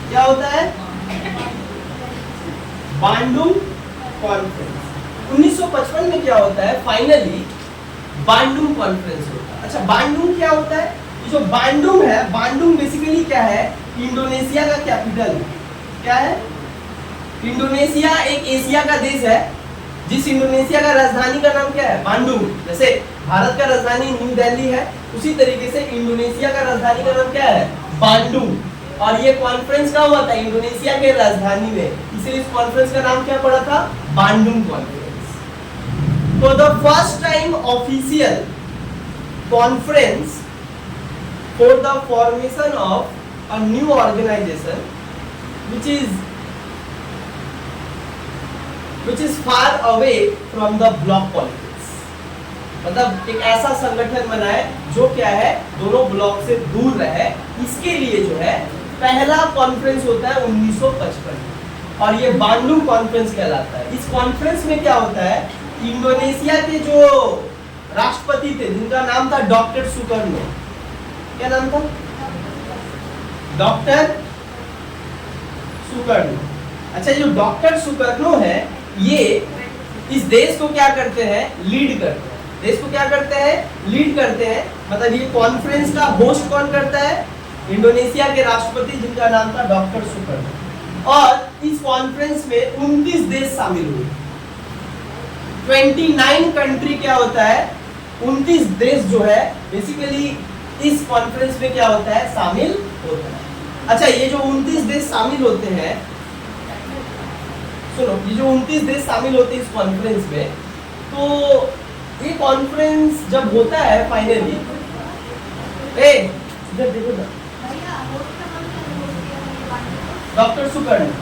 क्या होता है, बांडुंग कॉन्फ्रेंस। 1955 में क्या होता है, फाइनली बांडुंग कॉन्फ्रेंस होता है। अच्छा बांडुंग क्या होता है, जो बांडुंग है, बांडुंग बेसिकली क्या है, इंडोनेशिया का कैपिटल है। क्या है, इंडोनेशिया एक एशिया का देश है, जिस इंडोनेशिया का राजधानी का नाम क्या है, बांडुंग। जैसे भारत का राजधानी न्यू दिल्ली है, उसी तरीके से इंडोनेशिया का राजधानी का नाम क्या है, बांडुंग। और ये कॉन्फ्रेंस का हुआ था इंडोनेशिया के राजधानी में, इसलिए इस कॉन्फ्रेंस का नाम क्या पड़ा था, बांडुंग कॉन्फ्रेंस। तो the first time official conference for the formation of a new organization which is far away from the bloc politics, मतलब एक ऐसा संगठन बनाए जो क्या है, दोनों ब्लॉक से दूर रहे। इसके लिए जो है पहला कॉन्फ्रेंस होता है 1955 और ये बांडुंग कॉन्फ्रेंस कहलाता है। इस कॉन्फ्रेंस में क्या होता है, इंडोनेशिया के जो राष्ट्रपति थे जिनका नाम था डॉक्टर सुकर्नो, क्या नाम था, डॉक्टर सुकर्नो। अच्छा जो डॉक्टर सुकर्नो है ये इस देश को क्या करते हैं, लीड करते हैं, देश को क्या करते हैं, लीड करते हैं। मतलब ये कॉन्फ्रेंस का होस्ट कौन करता है, इंडोनेशिया के राष्ट्रपति जिनका नाम था डॉक्टर सुकर्नो। और इस कॉन्फ्रेंस में 29 देश शामिल हुए, 29 कंट्री क्या होता है, 29 देश जो है बेसिकली इस कॉन्फ्रेंस में क्या होता है, शामिल होता है। अच्छा ये जो 29 देश शामिल होते हैं, सुनो, ये जो 29 देश शामिल होते हैं इस कॉन्फ्रेंस में, तो ये कॉन्फ्रेंस जब होता है फाइनली, इधर देखो ना, डॉक्टर सुकर्णो।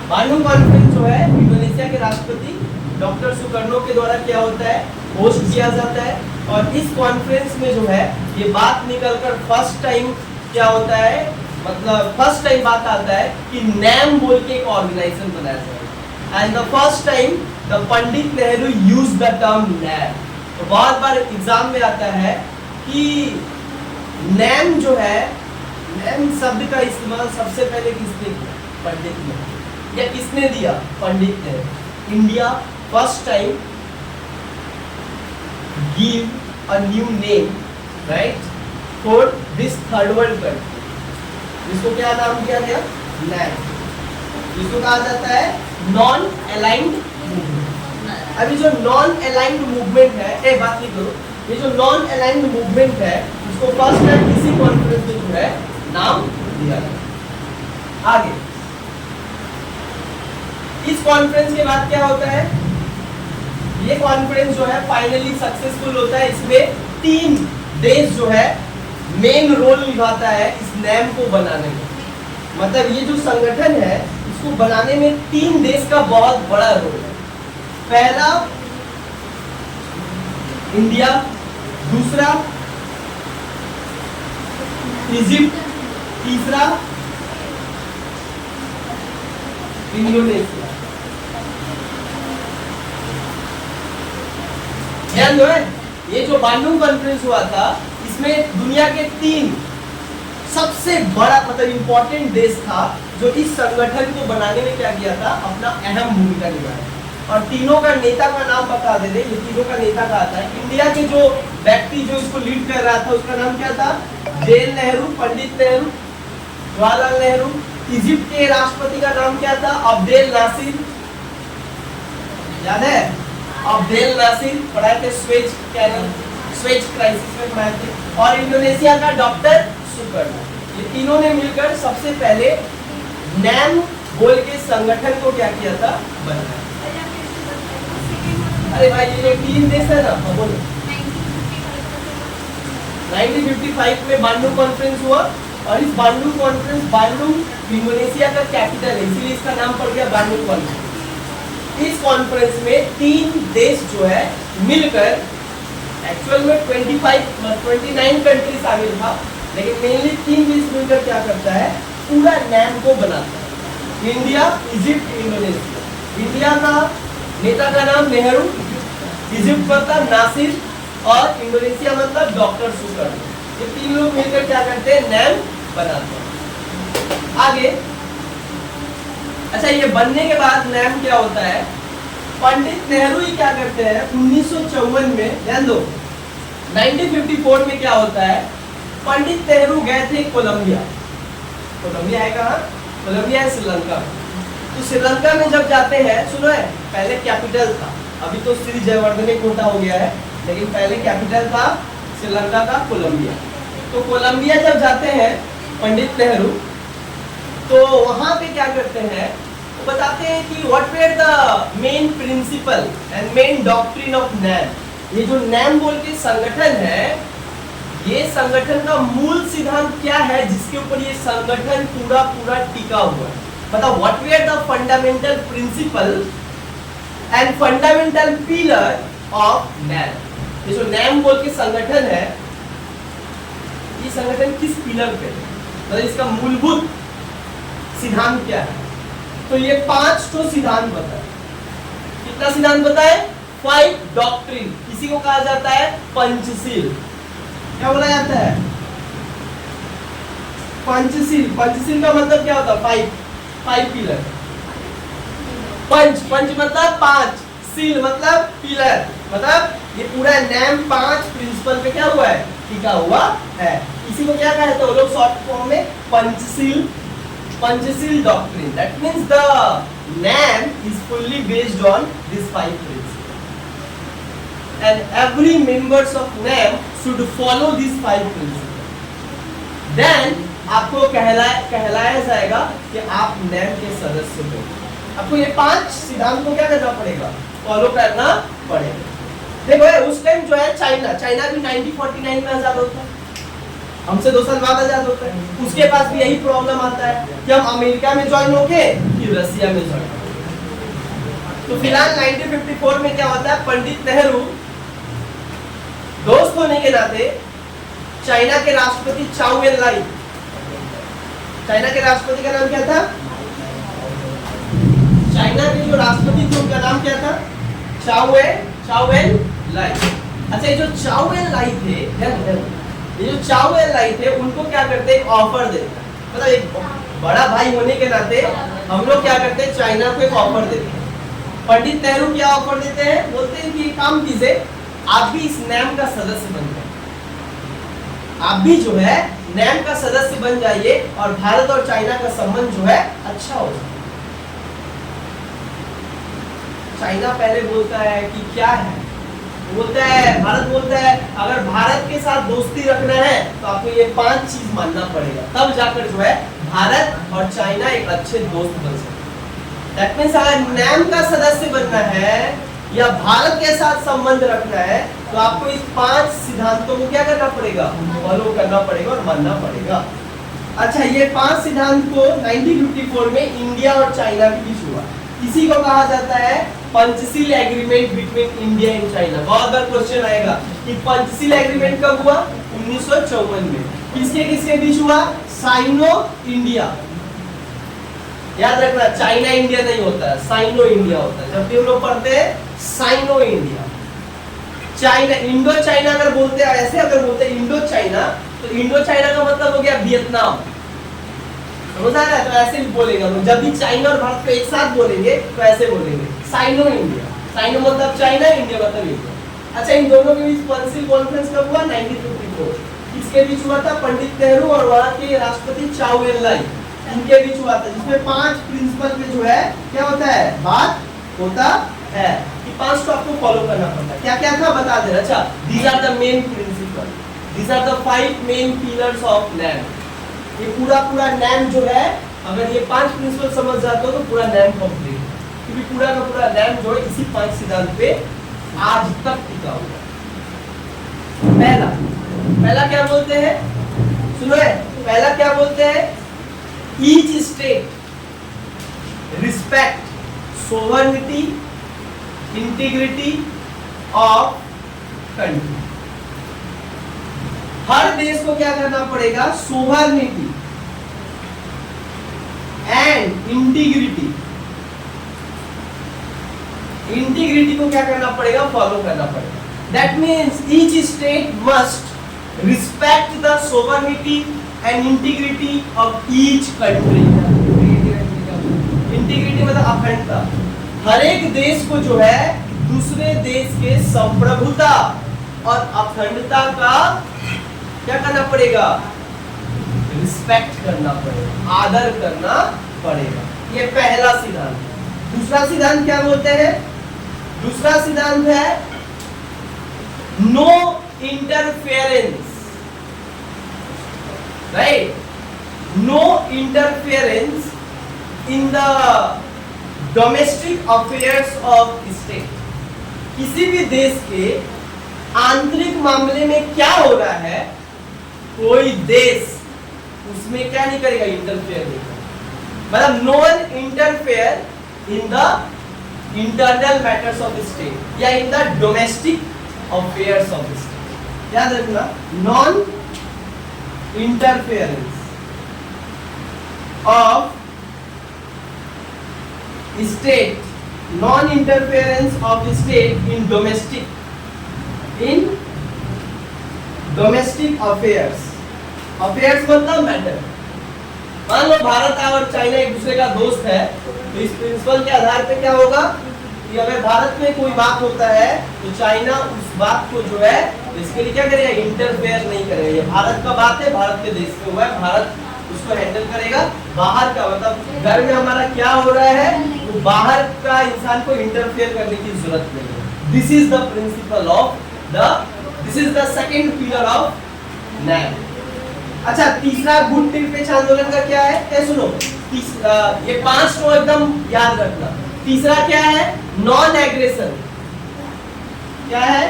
बांडुंग कॉन्फ्रेंस जो है इंडोनेशिया के राष्ट्रपति डॉक्टर सुकर्णो के द्वारा क्या होता है, होस्ट किया जाता है। और इस कॉन्फ्रेंस में जो है ये बात निकलकर फर्स्ट टाइम क्या होता है, मतलब फर्स्ट टाइम बात आता है कि नैम बोल के एक ऑर्गेनाइजेशन बनाया जाएगा। And the first time the Pandit Nehru use the term NAM. तो बहुत बार एग्जाम में आता है कि नैम जो है, नैम शब्द का इस्तेमाल सबसे पहले किसने किया, पंडित ने। या किसने दिया, पंडित ने। India first time give a new name, right, for this third world country, जिसको क्या नाम दिया गया, नैम, जिसको कहा जाता है नॉन अलाइंड मूवमेंट। अभी जो नॉन अलाइंड मूवमेंट है, बात नहीं करो, ये जो नॉन अलाइंड मूवमेंट है उसको फर्स्ट टाइम किसी कॉन्फ्रेंस में जो है नाम दिया गया। आगे इस कॉन्फ्रेंस के बाद क्या होता है, ये कॉन्फ्रेंस जो है फाइनली सक्सेसफुल होता है। इसमें 3 देश जो है मेन रोल निभाता है इस नैम को बनाने में। मतलब ये जो संगठन है इसको बनाने में 3 देश का बहुत बड़ा रोल है। पहला इंडिया, दूसरा इजिप्ट, तीसरा इंडोनेशिया। ध्यान दो, ये जो बांडुंग कॉन्फ्रेंस हुआ था इसमें दुनिया के 3 सबसे बड़ा मतलब इंपॉर्टेंट देश था जो इस संगठन को बनाने में क्या किया था, अपना अहम भूमिका निभाया। और तीनों का नेता का नाम बता दे रहे, ये तीनों का नेता कहा था। इंडिया के जो व्यक्ति जो इसको लीड कर रहा था उसका नाम क्या था, जवाहरलाल नेहरू, पंडित नेहरू, जवाहरलाल नेहरू। इजिप्ट के राष्ट्रपति का नाम क्या था, अब्देल नासिर, याद है, अब्देल नासिर, पढ़ाए थे स्वेज कैनल, स्वेज क्राइसिस में पढ़ाए थे। और इंडोनेशिया का डॉक्टर सुकर्णो। ये तीनों ने मिलकर सबसे पहले नैम बोल के संगठन को क्या किया था, बनाया। अरे भाई ये जो 3 देश है ना, बोलो 1955 में बांडुंग कॉन्फ्रेंस हुआ। और इस बांडुंग कॉन्फ्रेंस, बांडुंग इंडोनेशिया का कैपिटल है इसलिए इसका नाम पड़ गया बांडुंग कॉन्फ्रेंस। इस कॉन्फ्रेंस में 3 देश जो है मिलकर, एक्चुअल में 29 कंट्री शामिल था, लेकिन मेनली 3 देश मिलकर क्या करता है, पूरा नैम को बनाता है। India, Egypt, Indonesia. इंडिया का नेता का नाम नेहरू, इजिप्ट मतलब नासिर और इंडोनेशिया मतलब डॉक्टर सुकर्णो। ये 3 लोग मिलकर क्या करते हैं, नैम बनाते हैं। आगे अच्छा, ये बनने के बाद नैम क्या होता है, पंडित नेहरू ही क्या करते हैं 1954 में, ध्यान दो 1954 में क्या होता है, पंडित नेहरू गए थे कोलंबिया। कोलंबिया है कहाँ, कोलंबिया है श्रीलंका। तो श्रीलंका में जब जाते हैं, सुनो है, पहले कैपिटल था, अभी तो श्री जयवर्धने कोटा हो गया है, लेकिन पहले कैपिटल था श्रीलंका का कोलंबिया। तो कोलंबिया जब जाते हैं पंडित नेहरू, तो वहां पे क्या करते हैं, वो बताते हैं कि what were the main principle and main doctrine of NAM. ये जो नैम बोल के संगठन है, ये संगठन का मूल सिद्धांत क्या है जिसके ऊपर ये संगठन पूरा पूरा टिका हुआ है। मतलब what were the fundamental principle and fundamental pillar of NAM. ये जो नैम बोल के संगठन है, ये संगठन किस पिलर पे है, मतलब इसका मूलभूत सिद्धांत क्या है। तो ये 5 तो सिद्धांत बताए। कितना सिद्धांत बताए, 5 डॉक्ट्रिन। इसी को कहा जाता है पंचशील। क्या बोला जाता है, पंचशील। पंचशील का मतलब क्या होता है, 5 पिलर। पंच मतलब 5, सील मतलब पिलर, मतलब ये पूरा नैम 5 प्रिंसिपल पे क्या हुआ है, टिका हुआ है। इसी को क्या कहते हैं वो लोग शॉर्ट फॉर्म में, Panchsheel. Panchsheel doctrine, that means the NAM is fully based on this 5 principle and every members of NAM should follow this 5 principle. Then आपको कहलाया जाएगा कि आप नैम के सदस्य हो। आपको ये 5 सिद्धांत को क्या करना पड़ेगा, फॉलो करना पड़ेगा। देखो उस टाइम जो है चाइना भी 1949 में आजाद होता है। हमसे 2 साल बाद आजाद होता है। उसके पास भी यही प्रॉब्लम आता है कि हम अमेरिका में ज्वाइन होके कि रसिया में ज्वाइन। तो फिलहाल 1954 में क्या होता है, पंडित नेहरू दोस्त होने के नाते चाइना के राष्ट्रपति चाउ एन लाई, चाइना के राष्ट्रपति का नाम क्या था, चाइना के जो राष्ट्रपति थे उनका नाम क्या था, चाउ एन लाई। अच्छा, ये जो चाउ एन लाई थे, ये जो चाउ एन लाई थे, उनको क्या करते, एक ऑफर देते, मतलब एक बड़ा भाई होने के नाते हम लोग क्या करते हैं, चाइना को एक ऑफर देते हैं। पंडित नेहरू क्या ऑफर देते हैं, बोलते हैं कि काम कीजिए, आप भी इस नैम का सदस्य बन जाइए, आप भी जो है नैम का सदस्य बन जाइए और भारत और चाइना का संबंध जो है अच्छा हो जाए। चाइना पहले बोलता है कि क्या है, बोलता है, भारत बोलता है अगर भारत के साथ दोस्ती रखना है तो आपको ये 5 चीज मानना पड़ेगा, तब जाकर जो है भारत और चाइना एक अच्छे दोस्त बन सकते। दैट मींस अगर नैम का सदस्य बनना है या भारत के साथ संबंध रखना है तो आपको इस 5 सिद्धांतों को क्या करना पड़ेगा, फॉलो करना पड़ेगा और मानना पड़ेगा। अच्छा, ये 5 सिद्धांत को 1954 में इंडिया और चाइना के बीच हुआ। इसी को कहा जाता है Panchsheel agreement between India and China. बहुत बार क्वेश्चन आएगा कि पंचशील एग्रीमेंट कब हुआ, 1954 में। किसके किसके बीच हुआ, साइनो इंडिया। याद रखना, चाइना इंडिया नहीं होता है, साइनो इंडिया होता है। जब भी हम लोग पढ़ते हैं Sino India, China, Indo China अगर बोलते हैं, ऐसे अगर बोलते हैं इंडो चाइना, तो इंडो चाइना का मतलब हो गया वियतनाम, समझ आ रहा है? तो ऐसे बोलेंगे हम लोग, जब भी चाइना और भारत को एक साथ बोलेंगे तो ऐसे बोलेंगे, साइनो इंडिया। साइनो मतलब चाइना, इंडिया मतलब इंडिया। अच्छा, इन दोनों के बीच पंचशील कॉन्फ्रेंस कब हुआ, 1954। किसके बीच हुआ था, पंडित नेहरू और वहां के राष्ट्रपति चाउ एन लाई, इनके बीच हुआ था, जिसमें 5 प्रिंसिपल पे जो है क्या होता है, बात होता है कि 5 को आपको फॉलो करना पड़ता है। क्या क्या था बता दे। अच्छा, these are the main principle, these are the 5 main pillars of NAM। ये पूरा NAM जो है, अगर ये 5 प्रिंसिपल समझ जाते हो तो पूरा NAM कंप्लीट है, क्योंकि पूरा का पूरा NAM जो है इसी 5 सिद्धांत पे आज तक टिका हुआ है। पहला क्या बोलते हैं, सुनो है, पहला क्या बोलते हैं, each state respect sovereignty integrity of country। हर देश को क्या करना पड़ेगा, सोवरेनिटी एंड इंटीग्रिटी, इंटीग्रिटी को क्या करना पड़ेगा, फॉलो करना पड़ेगा। That means each state must respect the sovereignty and integrity of each country। Integrity मतलब अखंडता। हर एक देश को जो है दूसरे देश के संप्रभुता और अखंडता का क्या करना पड़ेगा, रिस्पेक्ट करना पड़ेगा, आदर करना पड़ेगा। ये पहला सिद्धांत। दूसरा सिद्धांत क्या बोलते हैं, दूसरा सिद्धांत है no interference, right? No interference in the domestic affairs of state। किसी भी देश के आंतरिक मामले में क्या हो रहा है, कोई देश उसमें क्या नहीं करेगा, इंटरफेयर नहीं करेगा। मतलब non interfere in the internal matters of state या in the domestic affairs of state. याद रखना, non interference of state, non-interference of state in domestic affairs। affairs मतलब मैटर। मान लो भारत और चाइना एक दूसरे का दोस्त है, तो इस प्रिंसिपल के आधार पे क्या होगा कि अगर भारत में कोई बात होता है तो चाइना उस बात को जो है इसके लिए क्या करेगा, इंटरफेयर नहीं करेगा। ये भारत का बात है, भारत के देश में हुआ है, भारत उसको हैंडल करेगा। बाहर का मतलब घर में हमारा क्या हो रहा है, वो बाहर का इंसान को इंटरफेयर करने की जरूरत नहीं है। This is the principle of this is the second pillar of NAM। अच्छा, तीसरा गुट निरपेक्ष आंदोलन का क्या है, सुनो, ये 5 को एकदम याद रखना। तीसरा क्या है, नॉन एग्रेशन। क्या है,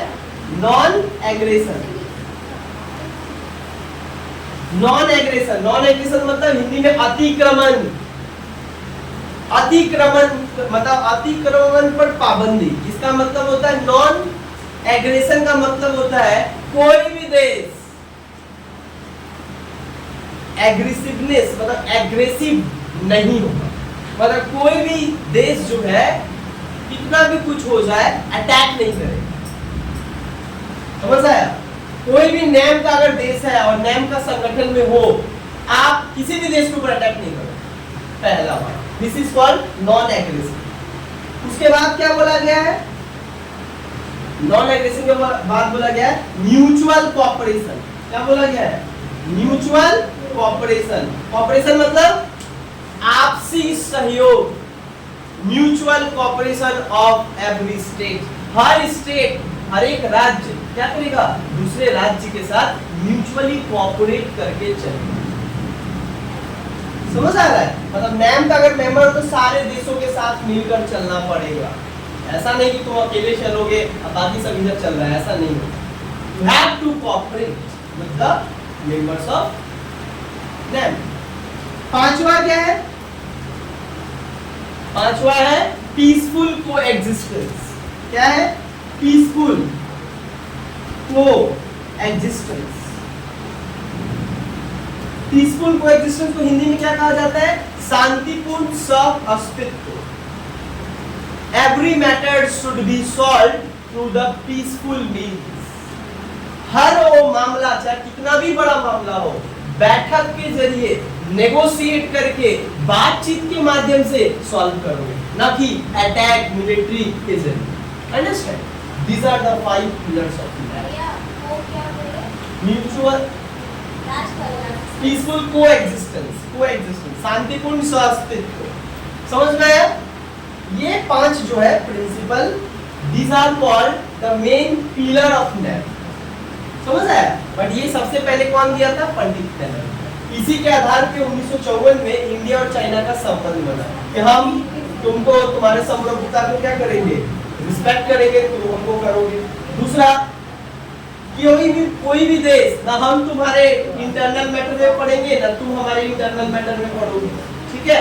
non aggression. Non aggression, non aggression मतलब हिंदी में अतिक्रमण, अतिक्रमण मतलब अतिक्रमण पर पाबंदी। इसका मतलब होता है नॉन एग्रेशन का मतलब होता है कोई भी देश एग्रेसिवनेस मतलब एग्रेसिव नहीं होगा, मतलब कोई भी देश जो है कितना भी कुछ हो जाए अटैक नहीं करेगा। समझ आया? कोई भी नेम का अगर देश है और नेम का संगठन में हो, आप किसी भी देश के ऊपर अटैक नहीं करोगे, पहला बात। This is called non aggressive. उसके बाद क्या बोला गया है? नॉन एग्रेसिव के बाद बोला गया है म्यूचुअल कोऑपरेशन। क्या बोला गया है? Mutual cooperation. कोऑपरेशन मतलब आपसी सहयोग, mutual cooperation of every state. हर स्टेट, हर एक राज्य क्या करेगा? दूसरे राज्य के साथ म्यूचुअली कोऑपरेट करके चलेगा। समझ आ रहा है? मतलब नेम का अगर मेंबर हो तो सारे देशों के साथ मिलकर चलना पड़ेगा। ऐसा नहीं कि तुम अकेले चलोगे और बाकी सब इधर चल रहा है, ऐसा नहीं होगा। You have to cooperate with the members of NAM. पांचवा क्या है? पांचवा है पीसफुल कोएग्जिस्टेंस। क्या है? Peaceful coexistence. पीसफुल कोएग्जिस्टेंस को हिंदी में क्या कहा जाता है? शांतिपूर्ण सह अस्तित्व। Every matter should be solved through the peaceful means. हर वो मामला चाहे कितना भी बड़ा मामला हो, बैठक के जरिए नेगोशिएट करके बातचीत के माध्यम से सॉल्व करोगे, ना कि अटैक मिलिट्री के जरिए। Understand? These are the 5 pillars of mutual peaceful coexistence, coexistence शांतिपूर्ण सहअस्तित्व। समझ में आया? ये 5 जो है principal, these are called the main pillar of NAM। समझ आया? बट ये सबसे पहले कौन दिया था? पंडित नेहरू। इसी के आधार पे 1954 में इंडिया और चाइना का संबंध बना कि हम तुमको तुम्हारे संप्रभुता को क्या करेंगे? रिस्पेक्ट करेंगे, तुम हमको करोगे। दूसरा, कोई भी देश ना हम तुम्हारे इंटरनल मैटर में पढ़ेंगे ना तुम हमारे इंटरनल मैटर में पढ़ोगे। ठीक है?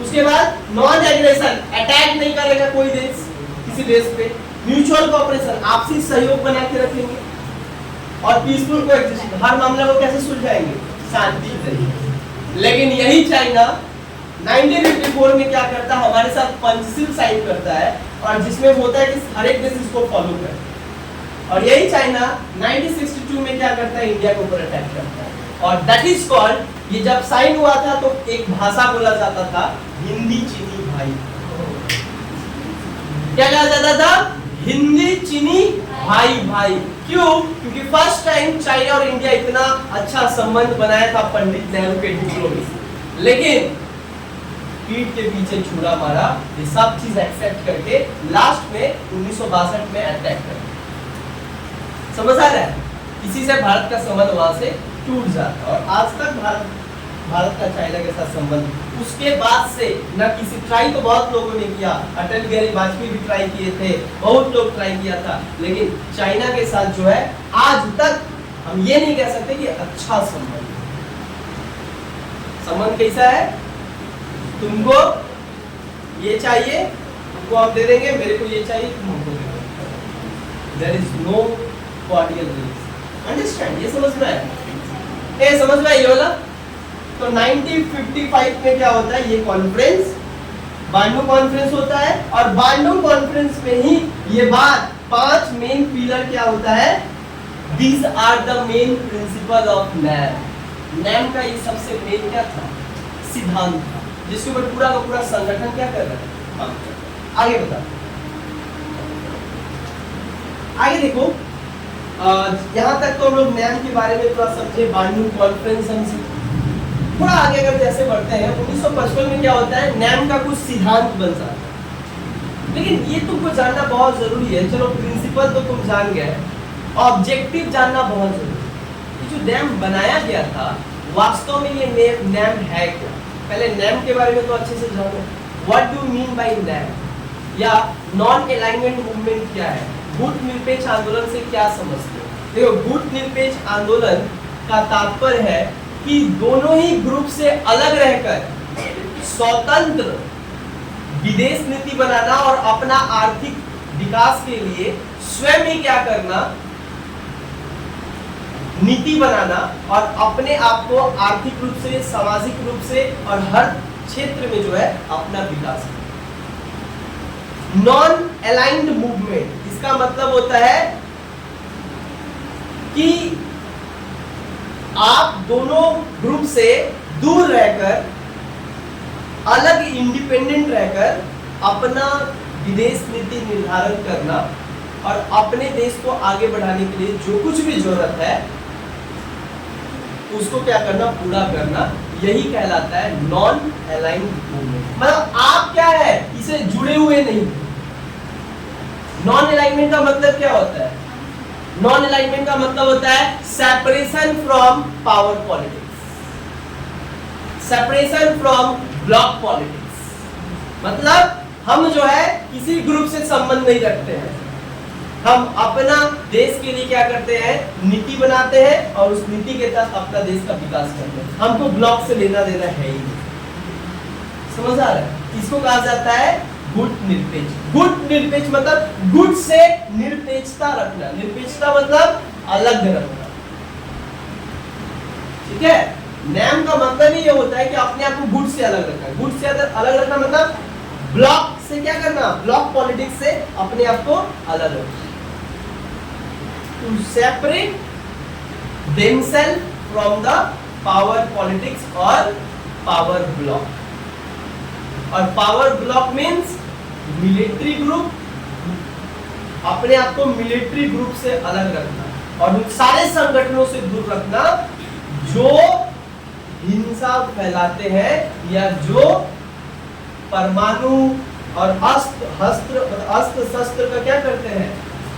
उसके बाद नॉन एग्रेशन, अटैक नहीं करेगा कोई देश किसी देश पे। म्यूचुअल कोऑपरेशन, आपसी सहयोग बना के रखेंगे। और पीसफुल कोएग्जिस्टेंस, हर मामले को कैसे सुलझाएंगे? शांति से। लेकिन यही चाइना 1954 में क्या करता है? हमारे साथ पंचशील साइन करता है और जिसमें होता है कि हर एक देश इसको फॉलो करे। और यही चाइना 1962 में क्या करता है? इंडिया के ऊपर अटैक करता है। और दैट इज कॉल्ड, ये जब साइन हुआ था तो एक भाषा बोला जाता था हिंदी चीनी भाई। क्या कहा जाता था? हिंदी चीनी भाई भाई। क्यों? क्योंकि फर्स्ट टाइम चाइना और इंडिया इतना अच्छा संबंध बनाया था पंडित नेहरू के डिप्लोमेसी। लेकिन पीठ के पीछे छुरा मारा, ये सब चीज एक्सेप्ट करके लास्ट में 1962 में अटैक कर। समझ आ रहा है? इसी से भारत का संबंध वहां से टूट जाता और आज तक भारत का चाइना के साथ संबंध। उसके बाद से न किसी, ट्राई तो बहुत लोगों ने किया, अटल बिहारी वाजपेयी भी ट्राई किए थे, बहुत लोग ट्राई किया था, लेकिन चाइना के साथ जो है आज तक हम ये नहीं कह सकते कि अच्छा संबंध। संबंध कैसा है? तुमको ये चाहिए, तुमको हम दे देंगे, मेरे को ये चाहिए, तुम हमको दे देंगे। There is no cordial relation. Understand? ये समझ में आया? ये समझ में आई होला? तो 1955 में क्या होता है? ये कॉन्फ्रेंस, बांडुंग कॉन्फ्रेंस होता है और बांडुंग कॉन्फ्रेंस में ही ये बात 5 मेन पिलर क्या होता है? These are the main principle of NAM। NAM का ये सबसे मेन क्या था? सिद्धांत था, जिसके ऊपर पूरा का पूरा संगठन क्या कर रहा है? काम कर रहा है। आगे बता, आगे देखो, यहाँ तक तो हम लोग NAM के बारे में थोड़ा समझे, बांडुंग कॉन्फ्रेंस हम थोड़ा आगे अगर जैसे बढ़ते हैं 1955 में क्या होता है? NAM का कुछ सिद्धांत बन जाता है। लेकिन ये तुमको जानना बहुत जरूरी है। चलो प्रिंसिपल तो तुम जान गए, ऑब्जेक्टिव जानना बहुत जरूरी है। ये जो NAM बनाया गया था वास्तव में ये NAM है क्या? पहले NAM के बारे में तो अच्छे से जानो। What do mean by NAM? या नॉन अलाइनमेंट मूवमेंट क्या है? गुट निरपेक्ष आंदोलन से क्या समझते हो? देखो, गुट निरपेक्ष आंदोलन का तात्पर्य है कि दोनों ही ग्रुप से अलग रहकर स्वतंत्र विदेश नीति बनाना और अपना आर्थिक विकास के लिए स्वयं ही क्या करना, नीति बनाना और अपने आप को आर्थिक रूप से, सामाजिक रूप से और हर क्षेत्र में जो है अपना विकास करना। नॉन अलाइंड मूवमेंट, इसका मतलब होता है कि आप दोनों ग्रुप से दूर रहकर, अलग इंडिपेंडेंट रहकर अपना विदेश नीति निर्धारण करना और अपने देश को आगे बढ़ाने के लिए जो कुछ भी जरूरत है उसको क्या करना, पूरा करना, यही कहलाता है नॉन अलाइंड मूवमेंट। मतलब आप क्या है, इसे जुड़े हुए नहीं। नॉन अलाइनमेंट का मतलब क्या होता है? नॉन अलाइनमेंट का मतलब होता है separation from power politics, separation from block politics. मतलब हम जो है किसी ग्रुप से संबंध नहीं रखते हैं, हम अपना देश के लिए क्या करते हैं, नीति बनाते हैं और उस नीति के तहत अपना देश का विकास करते हैं। हमको ब्लॉक से लेना देना है ही नहीं। समझ आ रहा है? इसको कहा जाता है गुट निरपेक्ष। गुट निरपेक्ष मतलब गुट से निरपेक्षता रखना, निरपेक्षता मतलब अलग रखना। ठीक है, नैम का मतलब ही ये होता है कि अपने आप को गुट से अलग रखना। गुट से अलग रखना मतलब ब्लॉक से क्या करना, ब्लॉक पॉलिटिक्स से अपने आप को अलग रखना। To separate themselves from the power politics or power block. और power block means military group, अपने आप को मिलिट्री ग्रुप से अलग रखना और उन सारे संगठनों से दूर रखना जो हिंसा फैलाते हैं या जो परमाणु और अस्त्र शस्त्र का क्या करते हैं,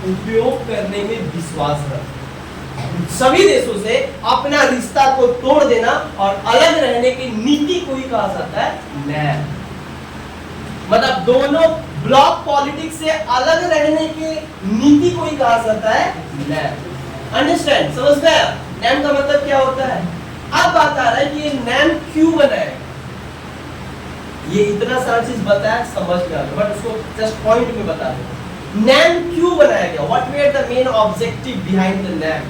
उपयोग करने में विश्वास रखते हैं। सभी देशों से अपना रिश्ता को तोड़ देना और अलग रहने की नीति को ही कहा जाता है नैम। मतलब दोनों ब्लॉक पॉलिटिक्स से अलग रहने की नीति को ही कहा जाता है नैम। अंडरस्टैंड, समझ गया? नैम का मतलब क्या होता है? अब बात आ रहा है कि ये नैम क्यों बनाया। ये इतना सारा चीज बताया समझ में आ गया, बट उसको जस्ट पॉइंट में बता दो। नैम क्यों बनाया गया? What were the main objective behind the NAM?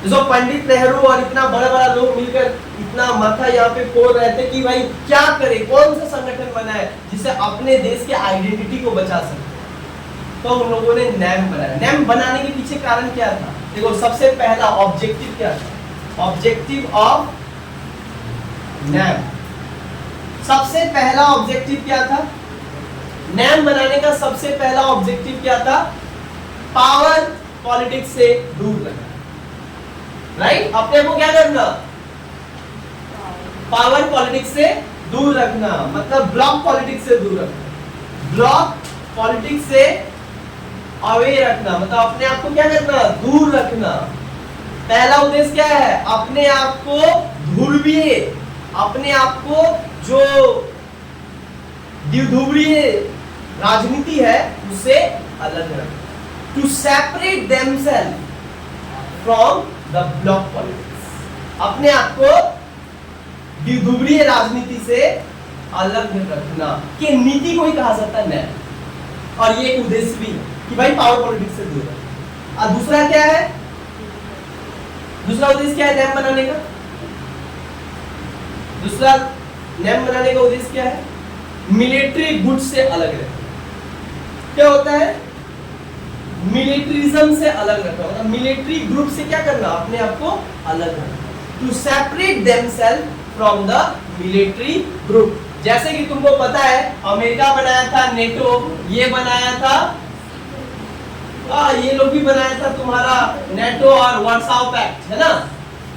जो पंडित नेहरू और इतना बड़ा लोग मिलकर इतना माथा यहाँ पे फोड़ रहे थे कि भाई क्या करे, कौन सा संगठन बनाए जिससे अपने देश के आइडेंटिटी को बचा सके, तो उन लोगों ने नैम बनाया। नैम बनाने के पीछे कारण क्या था? देखो, सबसे पहला ऑब्जेक्टिव क्या था? ऑब्जेक्टिव ऑफ नैम, सबसे पहला ऑब्जेक्टिव क्या था? नैम बनाने का सबसे पहला ऑब्जेक्टिव क्या था? पावर पॉलिटिक्स से दूर रखना। राइट, अपने को क्या करना? पावर पॉलिटिक्स से दूर रखना, मतलब ब्लॉक पॉलिटिक्स से दूर रखना। ब्लॉक पॉलिटिक्स से अवे रखना, मतलब अपने आप को क्या करना? दूर रखना। पहला उद्देश्य क्या है? अपने आप को ध्रुवीय, अपने आप को जो द्विध्रुवीय राजनीति है उससे अलग रखना। To separate themselves from the block politics, अपने आप को द्विध्रुवीय राजनीति से अलग रखना की नीति को ही कहा जाता है नैम। और ये एक उद्देश्य भी है कि भाई पावर पॉलिटिक्स से दूर रहे। और दूसरा क्या है? दूसरा उद्देश्य क्या है नैम बनाने का? दूसरा नैम बनाने का उद्देश्य क्या है? मिलिट्री गुट से अलग रखना। क्या होता है? मिलिट्रिज्म से अलग रखना, मतलब मिलिट्री ग्रुप से क्या करना? अपने आप को अलग रखना। To separate themselves from the military group. जैसे कि तुमको पता है अमेरिका बनाया था नेटो, ये बनाया था ये लोग भी बनाया था तुम्हारा नेटो और वार्साओ पैक्ट, है ना?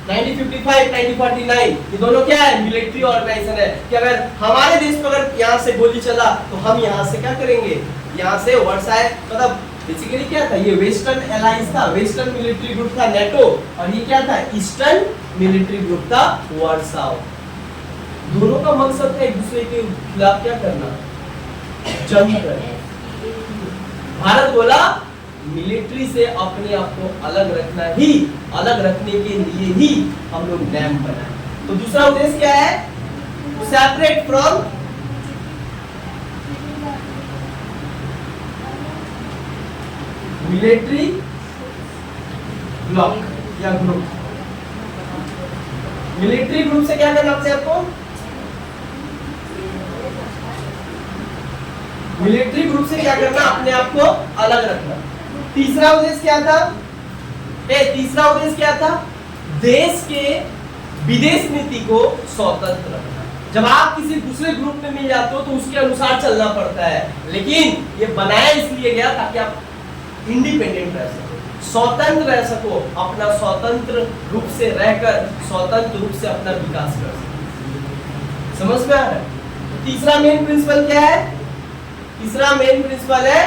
1955, 1949, ये दोनों क्या है? मिलिट्री ऑर्गेनाइजेशन है कि अगर हमारे देश पर अगर यहाँ से गोली चला तो हम यहाँ से क्या करेंगे? यहाँ से वर्साई, मतलब बेसिकली क्या था? ये वेस्टर्न अलायंस था, वेस्टर्न मिलिट्री ग्रुप था नेटो, और ये क्या था? ईस्टर्न मिलिट्री ग्रुप था वार्साओ। दोनों का मकसद था एक दूसरे के खिलाफ क्या करना? जंग करना। भारत बोला मिलिट्री से अपने आप को अलग रखना ही, अलग रखने के लिए ही हम लोग नैम बनाए। तो दूसरा उद्देश्य क्या है? सेपरेट फ्रॉम मिलिट्री ब्लॉक या ग्रुप। मिलिट्री ग्रुप से क्या करना है आपको? मिलिट्री ग्रुप से क्या करना? अपने आप को अलग रखना। तीसरा उद्देश्य क्या था? तीसरा उद्देश्य क्या था? देश के विदेश नीति को स्वतंत्र रखना। जब आप किसी दूसरे ग्रुप में मिल जाते हो तो उसके अनुसार चलना पड़ता है, लेकिन ये बनाया इसलिए गया ताकि आप इंडिपेंडेंट रह सको, स्वतंत्र रह सको, अपना स्वतंत्र रूप से रहकर स्वतंत्र रूप से अपना विकास कर सको। समझ में आ रहा है? तीसरा मेन प्रिंसिपल क्या है? तीसरा मेन प्रिंसिपल है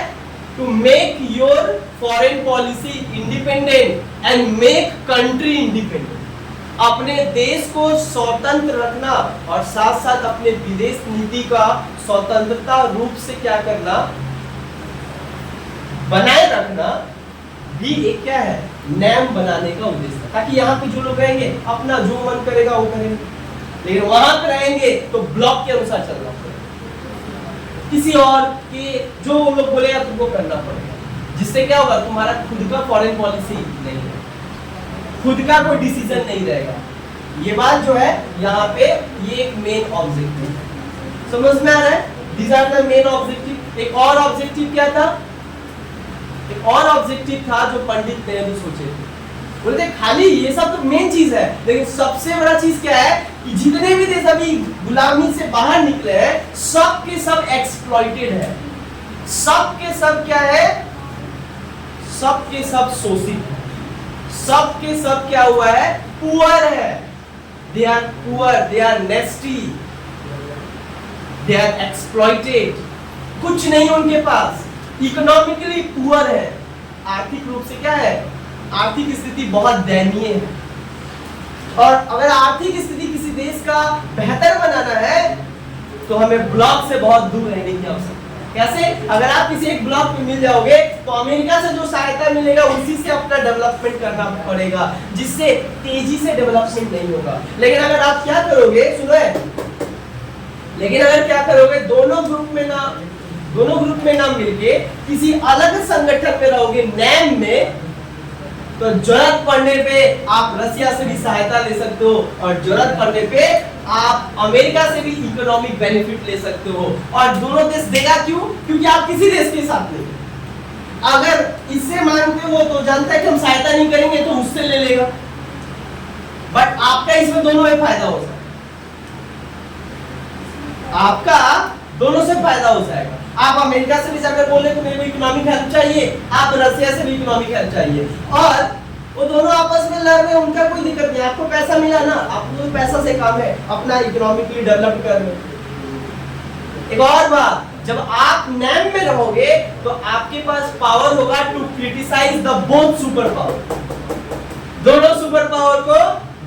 to make your foreign policy independent and make country independent. अपने देश को स्वतंत्र रखना और साथ साथ अपने विदेश नीति का स्वतंत्रता रूप से क्या करना? बनाए रखना भी एक क्या है? नियम बनाने का उद्देश्य, ताकि यहाँ पे जो लोग रहेंगे अपना जो मन करेगा वो करेंगे, लेकिन वहां पे रहेंगे तो ब्लॉक के अनुसार चलना पड़ेगा, किसी और के जो वो लोग बोलेगा तुमको करना पड़ेगा, जिससे क्या होगा? तुम्हारा खुद का फॉरेन पॉलिसी नहीं है, खुद का कोई डिसीजन नहीं रहेगा। ये बात जो है यहाँ पे ये एक मेन ऑब्जेक्टिव है। समझ में आ रहा है? These are the main objective। एक और ऑब्जेक्टिव क्या था? एक और ऑब्जेक्टिव था जो पंडित नेहरू सोचे थे। बोलते खाली ये सब तो मेन चीज है, लेकिन सबसे बड़ा चीज क्या है कि जितने भी देश अभी गुलामी से बाहर निकले हैं सब के सब एक्सप्लॉइटेड है, सब के सब क्या है? सब के सब शोषित है, सब के सब क्या हुआ है? पुअर है। They are poor, they are nasty, they are exploited, कुछ नहीं उनके पास, इकोनॉमिकली पुअर है, आर्थिक रूप से क्या है? आर्थिक स्थिति बहुत दयनीय है। और अगर आर्थिक स्थिति किसी देश का बेहतर बनाना है तो हमें ब्लॉक से बहुत दूर रहने की आवश्यकता है। कैसे? अगर आप किसी एक ब्लॉक में मिल जाओगे तो अमेरिका से जो सहायता मिलेगा उसी से अपना डेवलपमेंट करना पड़ेगा, जिससे तेजी से डेवलपमेंट नहीं होगा। लेकिन अगर आप क्या करोगे? सुनो, लेकिन अगर क्या करोगे? दोनों ग्रुप में ना मिलके किसी अलग संगठन में रहोगे, नैम में, तो जरूरत पड़ने पे आप रसिया से भी सहायता ले सकते हो और जरूरत पड़ने पे आप अमेरिका से भी इकोनॉमिक बेनिफिट ले सकते हो। और दोनों देश देगा क्यों? क्योंकि आप किसी देश के साथ नहीं। अगर इससे मांगते हो तो जानता है कि हम सहायता नहीं करेंगे तो उससे ले लेगा, बट आपका इसमें दोनों में फायदा हो सकता है, आपका दोनों से फायदा हो जाएगा। आप अमेरिका से भी जाकर बोले तो मेरे को इकोनॉमिक हेल्प चाहिए, आप रसिया से भी इकोनॉमिक हेल्प चाहिए, और वो दोनों आपस में लड़ रहे हैं, उनका कोई दिक्कत नहीं। आपको पैसा मिला ना, आपको पैसा से काम है अपना इकोनॉमिकली डेवलप करने। एक और बात, जब आप नैम में रहोगे तो आपके पास पावर होगा to criticize the both super power, दोनों सुपर पावर को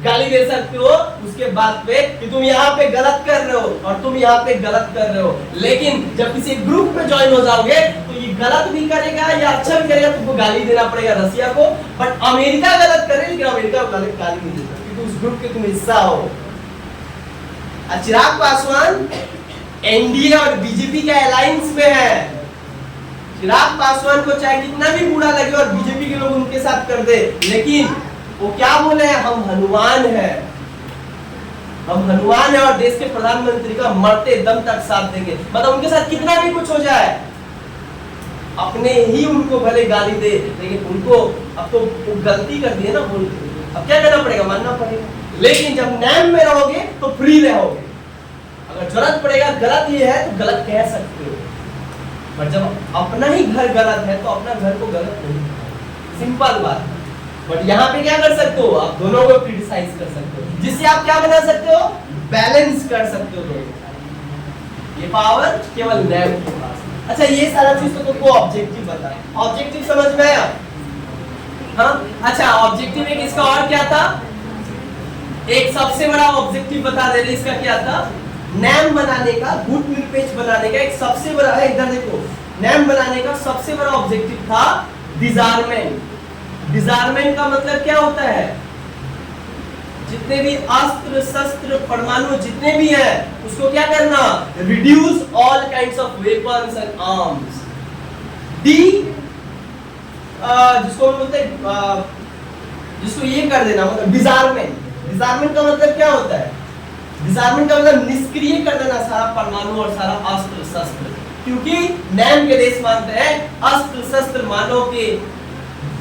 गाली दे सकते हो उसके बाद पे कि तुम यहाँ पे गलत कर रहे हो और तुम यहाँ पे गलत कर रहे हो। लेकिन जब किसी ग्रुप में ज्वाइन हो जाओगे तो ये गलत भी करेगा या अच्छा भी करेगा, तुमको गाली देना पड़ेगा रसिया को, बट अमेरिका गलत करे लेकिन अमेरिका को गाली नहीं देता क्योंकि उस ग्रुप के तुम हिस्सा हो। चिराग पासवान एनडीए और बीजेपी के अलायंस में है। चिराग पासवान को चाहे कितना भी बुरा लगे और बीजेपी के लोग उनके साथ कर दे, लेकिन वो क्या बोले हैं? हम हनुमान हैं, हम हनुमान हैं और देश के प्रधानमंत्री का मरते दम तक साथ देंगे। मतलब उनके साथ कितना भी कुछ हो जाए, अपने ही उनको भले गाली दे, लेकिन उनको अब तो गलती कर दी है ना, बोल के अब क्या करना पड़ेगा? मानना पड़ेगा। लेकिन जब नैम में रहोगे तो फ्री रहोगे, अगर जरूरत पड़ेगा गलत ये है तो गलत कह सकते हो, पर जब अपना ही घर गलत है तो अपना घर को गलत नहीं, सिंपल बात है। बट यहाँ पे क्या कर सकते हो? आप दोनों को क्रिटिसाइज कर सकते हो, जिससे आप क्या बना सकते हो? बैलेंस कर सकते हो दोनों। ये पावर केवल नैम के पास। अच्छा, ये सारा चीज तो तुमको ऑब्जेक्टिव बता, ऑब्जेक्टिव समझ में आया? हाँ, अच्छा, ऑब्जेक्टिव एक इसका और क्या था? एक सबसे बड़ा ऑब्जेक्टिव बता दे रहे, इसका क्या था? नैम बनाने का, गुट निरपेक्ष बनाने का एक सबसे बड़ा है, इधर देखो, नैम बनाने का सबसे बड़ा ऑब्जेक्टिव था डिसआर्मेंट। डिसआर्मेंट का मतलब क्या होता है? जितने भी अस्त्र शस्त्र परमाणु जितने भी हैं उसको क्या करना, reduce all kinds of weapons and arms. D जिसको हम बोलते हैं जिसको ये कर देना, मतलब डिजार्मेंट। डिजार्मेंट का मतलब क्या होता है, डिजार्मेंट का मतलब निष्क्रिय कर देना सारा परमाणु और सारा अस्त्र शस्त्र, क्योंकि नैम के देश मानते हैं अस्त्र शस्त्र मानव के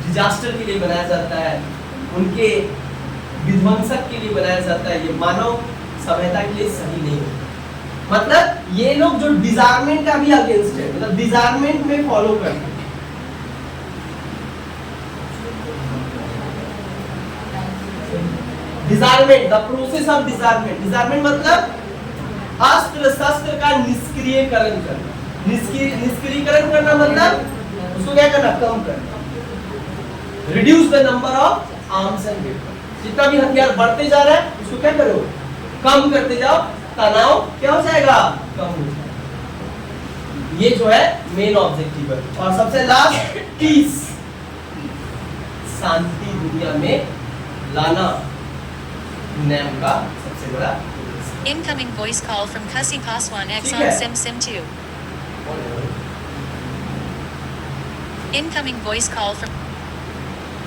डिजास्टर के लिए बनाया जाता है, उनके विध्वंसक के लिए बनाया जाता है, ये मानव सभ्यता के लिए सही नहीं है। मतलब ये लोग जो डिजार्मेंट का भी अगेंस्ट है, मतलब डिजार्मेंट में फॉलो करते हैं। डिजार्मेंट, द प्रोसेस ऑफ डिजार्मेंट। डिजार्मेंट मतलब अस्त्र शस्त्र का निष्क्रियकरण करना। निष्क्रियकरण करना मतलब उसको क्या करना, कम करना। Reduce the number of arms and weapon. जितना भी हथियार बढ़ते जा रहा है उसको क्या करो, कम करते जाओ, तनाव क्या हो जाएगा, कम हो जाएगा। ये जो है मेन ऑब्जेक्टिव है। और सबसे लास्ट पीस, शांति दुनिया में लाना नैम का सबसे बड़ा। Incoming voice call from Kusi Paswan X ठीक on है। Sim 2. Incoming voice call from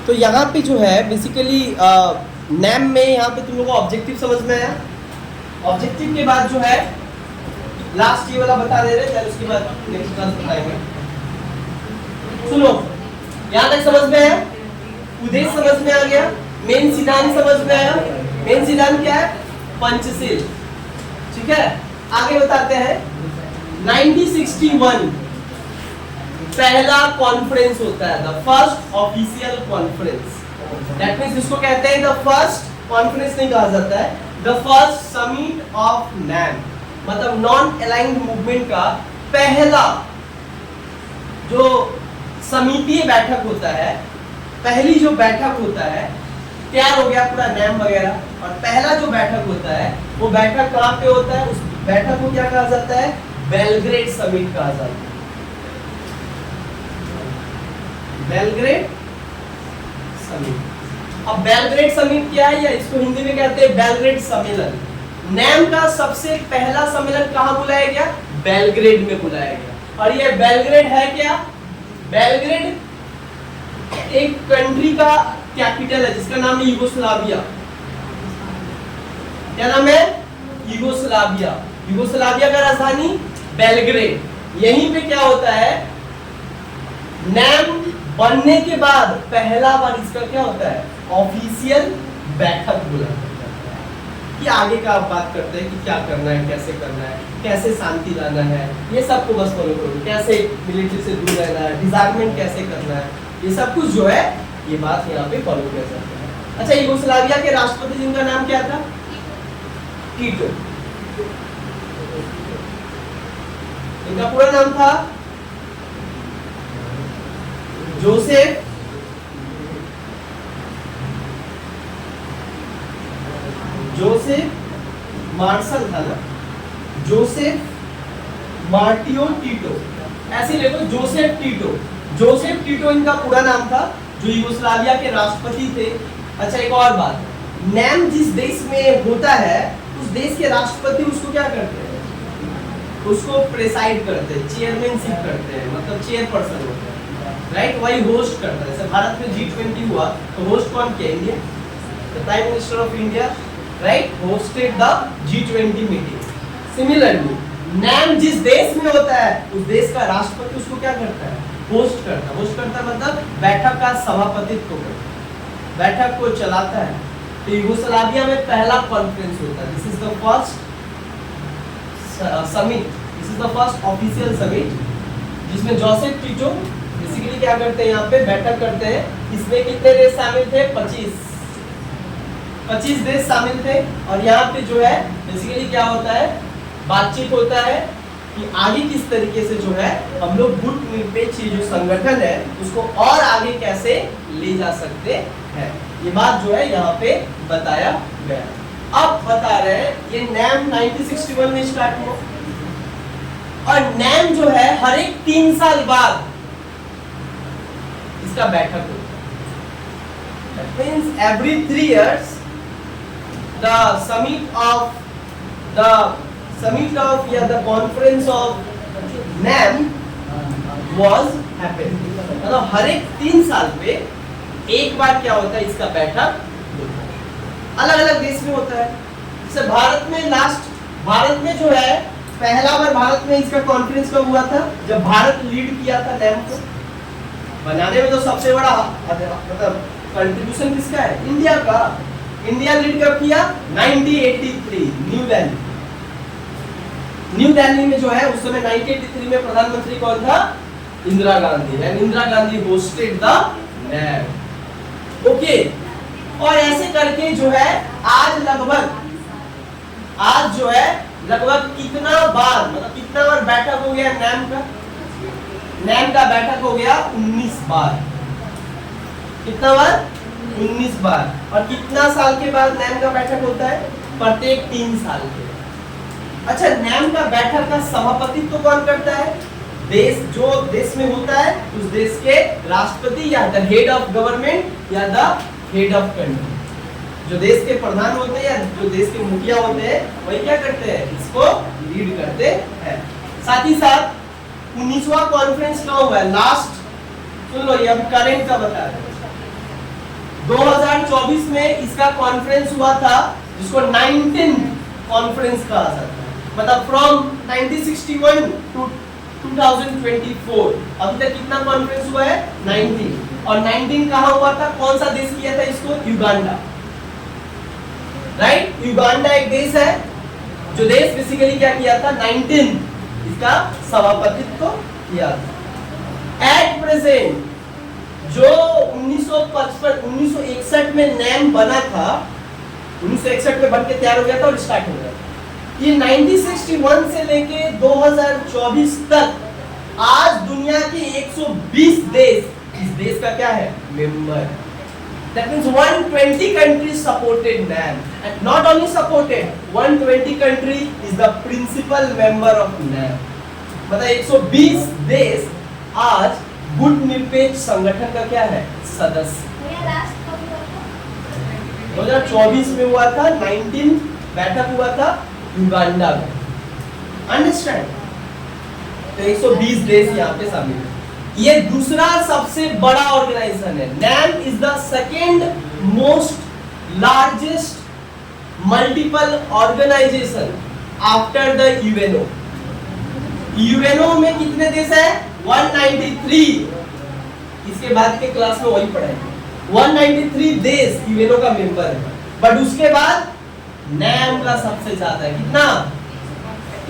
तो यहाँ पे जो है बेसिकली नैम में यहाँ पे तुम लोगों को ऑब्जेक्टिव समझ में आया। ऑब्जेक्टिव के बाद जो है लास्ट ये वाला बता दे रहे हैं, उसके बाद नेक्स्ट क्लास बताएंगे। सुनो, यहाँ तक समझ में आया, उद्देश्य समझ में आ गया, मेन सिद्धांत समझ में आया। मेन सिद्धांत क्या है, पंचशील। ठीक है, आगे बताते हैं। 1961 पहला कॉन्फ्रेंस होता है, the first official conference. That means इसको कहते हैं द फर्स्ट कॉन्फ्रेंस नहीं कहा जाता है, the first summit of NAM, मतलब नॉन अलाइंड मूवमेंट का पहला जो समितीय बैठक होता है, पहली जो बैठक होता है, तैयार हो गया पूरा नैम वगैरह, और पहला जो बैठक होता है वो बैठक कहाँ पे होता है, उस बैठक को क्या कहा जाता है, बेलग्रेड समिट कहा जाता है। Belgrade summit. अब बेलग्रेड समिट क्या है, या इसको हिंदी में कहते हैं बेलग्रेड सम्मेलन। नैम का सबसे पहला सम्मेलन कहाँ बुलाया गया, बेलग्रेड में बुलाया गया। और ये बेलग्रेड है क्या, बेलग्रेड एक कंट्री का कैपिटल है जिसका नाम है यूगोस्लाविया। क्या नाम है, यूगोस्लाविया। यूगोस्लाविया का राजधानी बेलग्रेड। यहीं पे क्या होता है, नैम बनने के बाद पहला बार इसका क्या होता है, ऑफिशियल बैठक बुलाया जाता है कि आगे का आप बात करते हैं कि क्या करना है, कैसे करना है, कैसे शांति लाना है, ये सबको बस फॉलो करो, कैसे मिलिट्री से दूर रहना है, डिजार्मेंट कैसे करना है, ये सब कुछ जो है ये बात यहाँ पे फॉलो किया जाता है। अच्छा, यूगोस्लाविया के राष्ट्रपति जिनका नाम क्या था, टीटो। इनका पूरा नाम था जोसेफ मार्शल था ना, जोसेफ मार्टियो टीटो, ऐसे लिखो जोसेफ टीटो। जोसेफ टीटो इनका पूरा नाम था, जो यूगोस्लाविया के राष्ट्रपति थे। अच्छा, एक और बात, नैम जिस देश में होता है उस देश के राष्ट्रपति उसको क्या करते हैं, उसको प्रेसाइड करते हैं, चेयरमैनशिप करते हैं, मतलब चेयरपर्सन होता है, राइट। वही होस्ट करता है। जैसे भारत में G20 हुआ तो होस्ट कौन किया, India. The prime minister of India, right, hosted the G20 meeting. Similarly NAM जिस देश में होता है उस देश का राष्ट्रपति उसको क्या करता है, होस्ट करता है। होस्ट करता मतलब बैठक का सभापतित्व करता है, बैठक को चलाता है। तो यूगोस्लाविया में पहला कॉन्फ्रेंस होता है, this is the first summit, this is the first official summit, जिसमें जोसेफ टीटो बेसिकली क्या करते हैं, यहाँ पे बैठक करते हैं। इसमें कितने देश शामिल थे, 25 देश शामिल थे। और यहाँ पे जो है बेसिकली क्या होता है, बातचीत होता है कि आगे किस तरीके से जो है हम लोग गुट निरपेक्ष जो संगठन है उसको और आगे कैसे ले जा सकते हैं, ये बात जो है यहाँ पे बताया गया। अब बता रहे हैं ये नैम 1961 में स्टार्ट हुआ, और नैम जो है हर एक 3 साल बाद इसका बैठक होता है। That means every 3 years the summit of या the conference of NAM was happened। मतलब हर एक 3 साल पे एक बार क्या होता है, इसका बैठक अलग अलग देश में होता है। जैसे भारत में जो है पहला बार भारत में इसका कॉन्फ्रेंस कब हुआ था, जब भारत लीड किया था नैम को बनाने में। तो सबसे बड़ा मतलब कंट्रीब्यूशन किसका है, इंडिया का। इंडिया लीड कब किया, 1983 न्यू दिल्ली में जो है उस समय 1983 में प्रधानमंत्री कौन था, Indira Gandhi. And Indira Gandhi hosted the NAM. Okay, और ऐसे करके जो है आज जो है लगभग कितना बार, मतलब कितना बार बैठक हो गया नैम का बैठक हो गया 19 बार। कितना बार, 19 बार। और कितना साल के बाद नैम का बैठक होता है, प्रत्येक 3 साल के। अच्छा, नैम का बैठक का सभापतित्व तो कौन करता है, जो देश में होता है उस देश के राष्ट्रपति या द हेड ऑफ गवर्नमेंट या द हेड ऑफ कंट्री। जो देश के प्रधान होते हैं या जो देश के मुखिया होते हैं वही क्या करते हैं, इसको लीड करते हैं। साथ ही साथ 19वां कॉन्फ्रेंस कहाँ हुआ है, लास्ट सुन लो, ये अब करेंट का बता रहे हैं। 2024 में इसका कॉन्फ्रेंस हुआ था, जिसको 19 कॉन्फ्रेंस कहा जाता है। मतलब फ्रॉम 1961 टू 2024 अभी तक कितना कॉन्फ्रेंस हुआ है, 19। और 19 कहाँ हुआ था, कौन सा देश किया था इसको, युगांडा। राइट, युगांडा एक देश है, जो देश बेसिकली क्या किया था, 19 इसका सभापतित्व किया था। एट प्रेजेंट जो 1961 में नैम बना था, 1961 में बनके तैयार हो गया था और स्टार्ट हो गया था। ये 1961 से लेके 2024 तक आज दुनिया के 120 देश इस देश का क्या है, member. That means 120 countries supported NAM, and not only supported, 120 country is the principal member of NAM। मतलब 120 देश आज गुटनिरपेक्ष संगठन का क्या है, सदस्य। 2024 में हुआ था, 19 बैठक हुआ था युगांडा में। अंडरस्टैंड, तो 120 देश यहाँ पे शामिल है। ये दूसरा सबसे बड़ा ऑर्गेनाइजेशन है। NAM is the second most largest multiple organization after the UNO. UNO में कितने देश है, 193। इसके बाद के क्लास में वही पढ़ाएंगे। 193 देश यूएनओ का मेंबर है, बट उसके बाद नैम का सबसे ज्यादा है, कितना,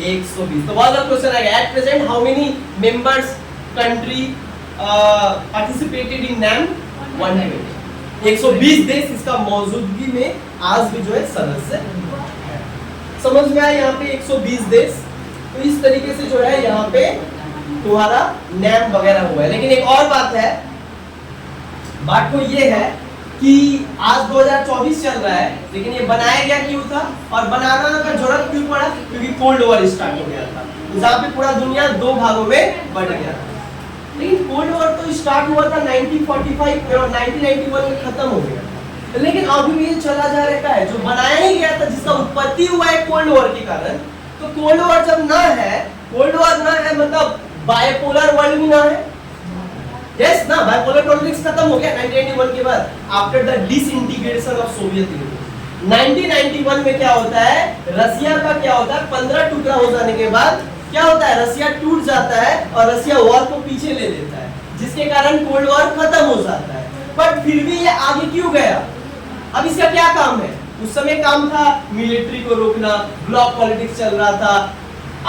120। तो बहुत क्वेश्चन आएगा, at present how many members country participated in NAM, 120। 120 देश इसका मौजूदगी में आज भी जो है सदस्य है। समझ में आया यहाँ पे 120 देश। तो इस तरीके से जो है यहाँ पे तुम्हारा नैम वगैरह हुआ है। लेकिन एक और बात तो ये है कि आज 2024 चल रहा है, लेकिन ये बनाया गया क्यों था और बनाना का जरूरत क्यों पड़ा, क्योंकि कोल्ड वॉर स्टार्ट हो गया था, जहाँ पे पूरा दुनिया 2 भागों में बट गया था। लेकिन कोल्ड वॉर तो स्टार्ट हुआ था 1945 और 1991 में खत्म हो गया, लेकिन अभी भी ये चला जा रहा है। जो बनाया ही गया था, जिसका उत्पत्ति हुआ है कोल्ड वॉर के कारण, तो कोल्ड वॉर जब ना है, मतलब बायपोलर वर्ल्ड भी ना है। यस ना, बायपोलर कॉन्फ्लिक्ट खत्म हो गया 1991 के बाद, after the disintegration of Soviet union. 1991 में क्या होता है, रसिया का क्या होता है, 15 टुकड़ा हो जाने के बाद क्या होता है, रसिया टूट जाता है और रसिया वॉर को पीछे ले लेता है, जिसके कारण कोल्ड वॉर खत्म हो जाता है। बट फिर भी ये आगे क्यों गया, अब इसका क्या काम है, उस समय काम था मिलिट्री को रोकना, ब्लॉक पॉलिटिक्स चल रहा था,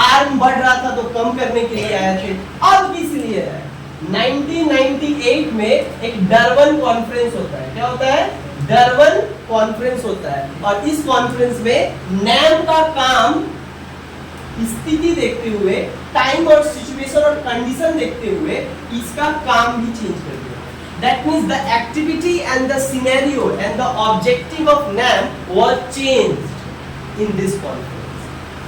आर्म बढ़ रहा था, तो कम करने के लिए आए थे। अब किस लिए है, 1998 में एक डरबन कॉन्फ्रेंस होता है। क्या होता है, डरबन कॉन्फ्रेंस होता है, और इस कॉन्फ्रेंस में नैम का काम स्थिति देखते हुए, टाइम और सिचुएशन और कंडीशन देखते हुए इसका काम भी चेंज कर दिया। That means the activity and the scenario and the objective of NAM was changed in this conference।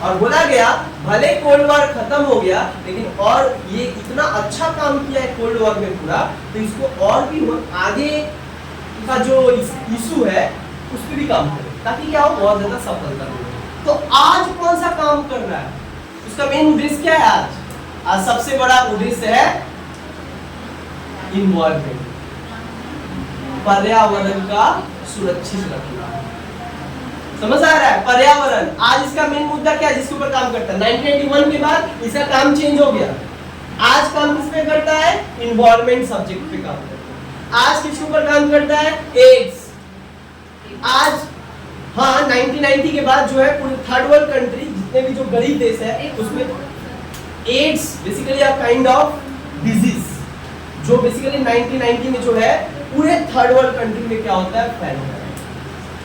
और बोला गया भले कोल्ड वॉर खत्म हो गया, लेकिन और ये इतना अच्छा काम किया है कोल्ड वॉर में पूरा, तो इसको और भी आगे का जो इशू है उस पर भी काम करें। ताकि क्या हो, बहुत ज्यादा सफलता मिले। तो आज कौन सा काम कर रहा है, उसका मेन उद्देश्य क्या है? आज सबसे बड़ा उद्देश्य है इन्वायरमेंट, पर्यावरण का सुरक्षित रखना। समझ आ रहा है? पर्यावरण आज इसका मेन मुद्दा क्या है जिसके ऊपर काम करता है? 1991 के बाद इसका काम चेंज हो गया। आज काम किस पे करता है? इन्वायरमेंट सब्जेक्ट पे काम करता है। आज किसके ऊपर काम करता है? एड्स। आज हाँ 1990 के बाद जो है पूरे थर्ड वर्ल्ड कंट्री, जितने भी जो गरीब देश है, उसमें AIDS basically a kind of disease, जो बेसिकली 1990 में जो है पूरे थर्ड वर्ल्ड कंट्री में क्या होता है? फैलता है।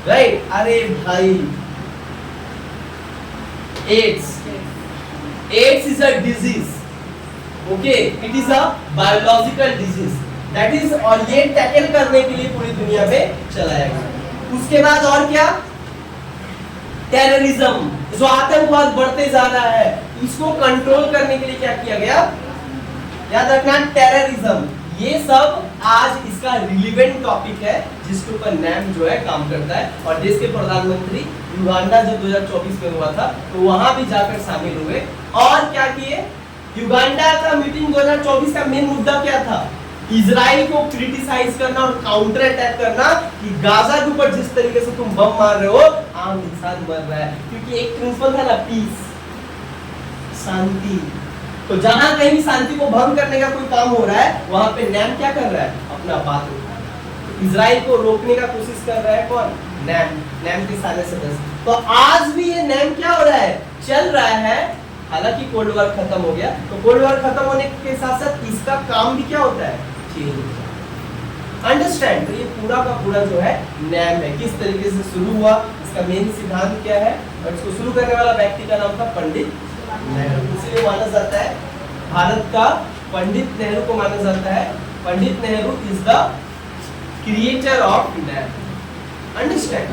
राइट? अरे भाई, AIDS is a disease, okay, it is a biological disease that is, और ये टैकल करने के लिए पूरी दुनिया में चलाया गया। उसके बाद और क्या? टेररिज्म, जो आतंकवाद बढ़ते जा रहा है, इसको कंट्रोल करने के लिए क्या किया गया? याद रखना, टेररिज्म। ये सब आज इसका रिलेवेंट टॉपिक है जिसके ऊपर नैम जो है काम करता है। और देश के प्रधानमंत्री युगांडा जब 2024 में हुआ था तो वहां भी जाकर शामिल हुए और क्या किए? युगांडा का मीटिंग 2024 का मेन मुद्दा क्या था? इजराइल को क्रिटिसाइज करना और काउंटर अटैक करना कि गाजा के ऊपर जिस तरीके से तुम बम मार रहे हो, आम इंसान मर रहा है। क्योंकि एक प्रिंसिपल था ना, पीस, शांति। तो जहां कहीं भी शांति को भंग करने का कोई काम हो रहा है, वहां पे नैम क्या कर रहा है? अपना बात उठा रहा है। इजराइल को रोकने का कोशिश कर रहा है कौन? नैम के सारे सदस्य। तो आज भी ये नैम क्या हो रहा है? चल रहा है। हालांकि कोल्ड वॉर खत्म हो गया, तो कोल्ड वॉर खत्म होने के साथ साथ इसका काम भी क्या होता है? चेंज। अंडरस्टैंड? तो ये पूरा का पूरा जो है नैम है, किस तरीके से शुरू हुआ, इसका मेन सिद्धांत क्या है, और इसको शुरू करने वाला व्यक्ति का नाम था पंडित नेहरू। इसलिए माना जाता है भारत का पंडित नेहरू को माना जाता है, Pandit Nehru is the creator of NAM. Understand?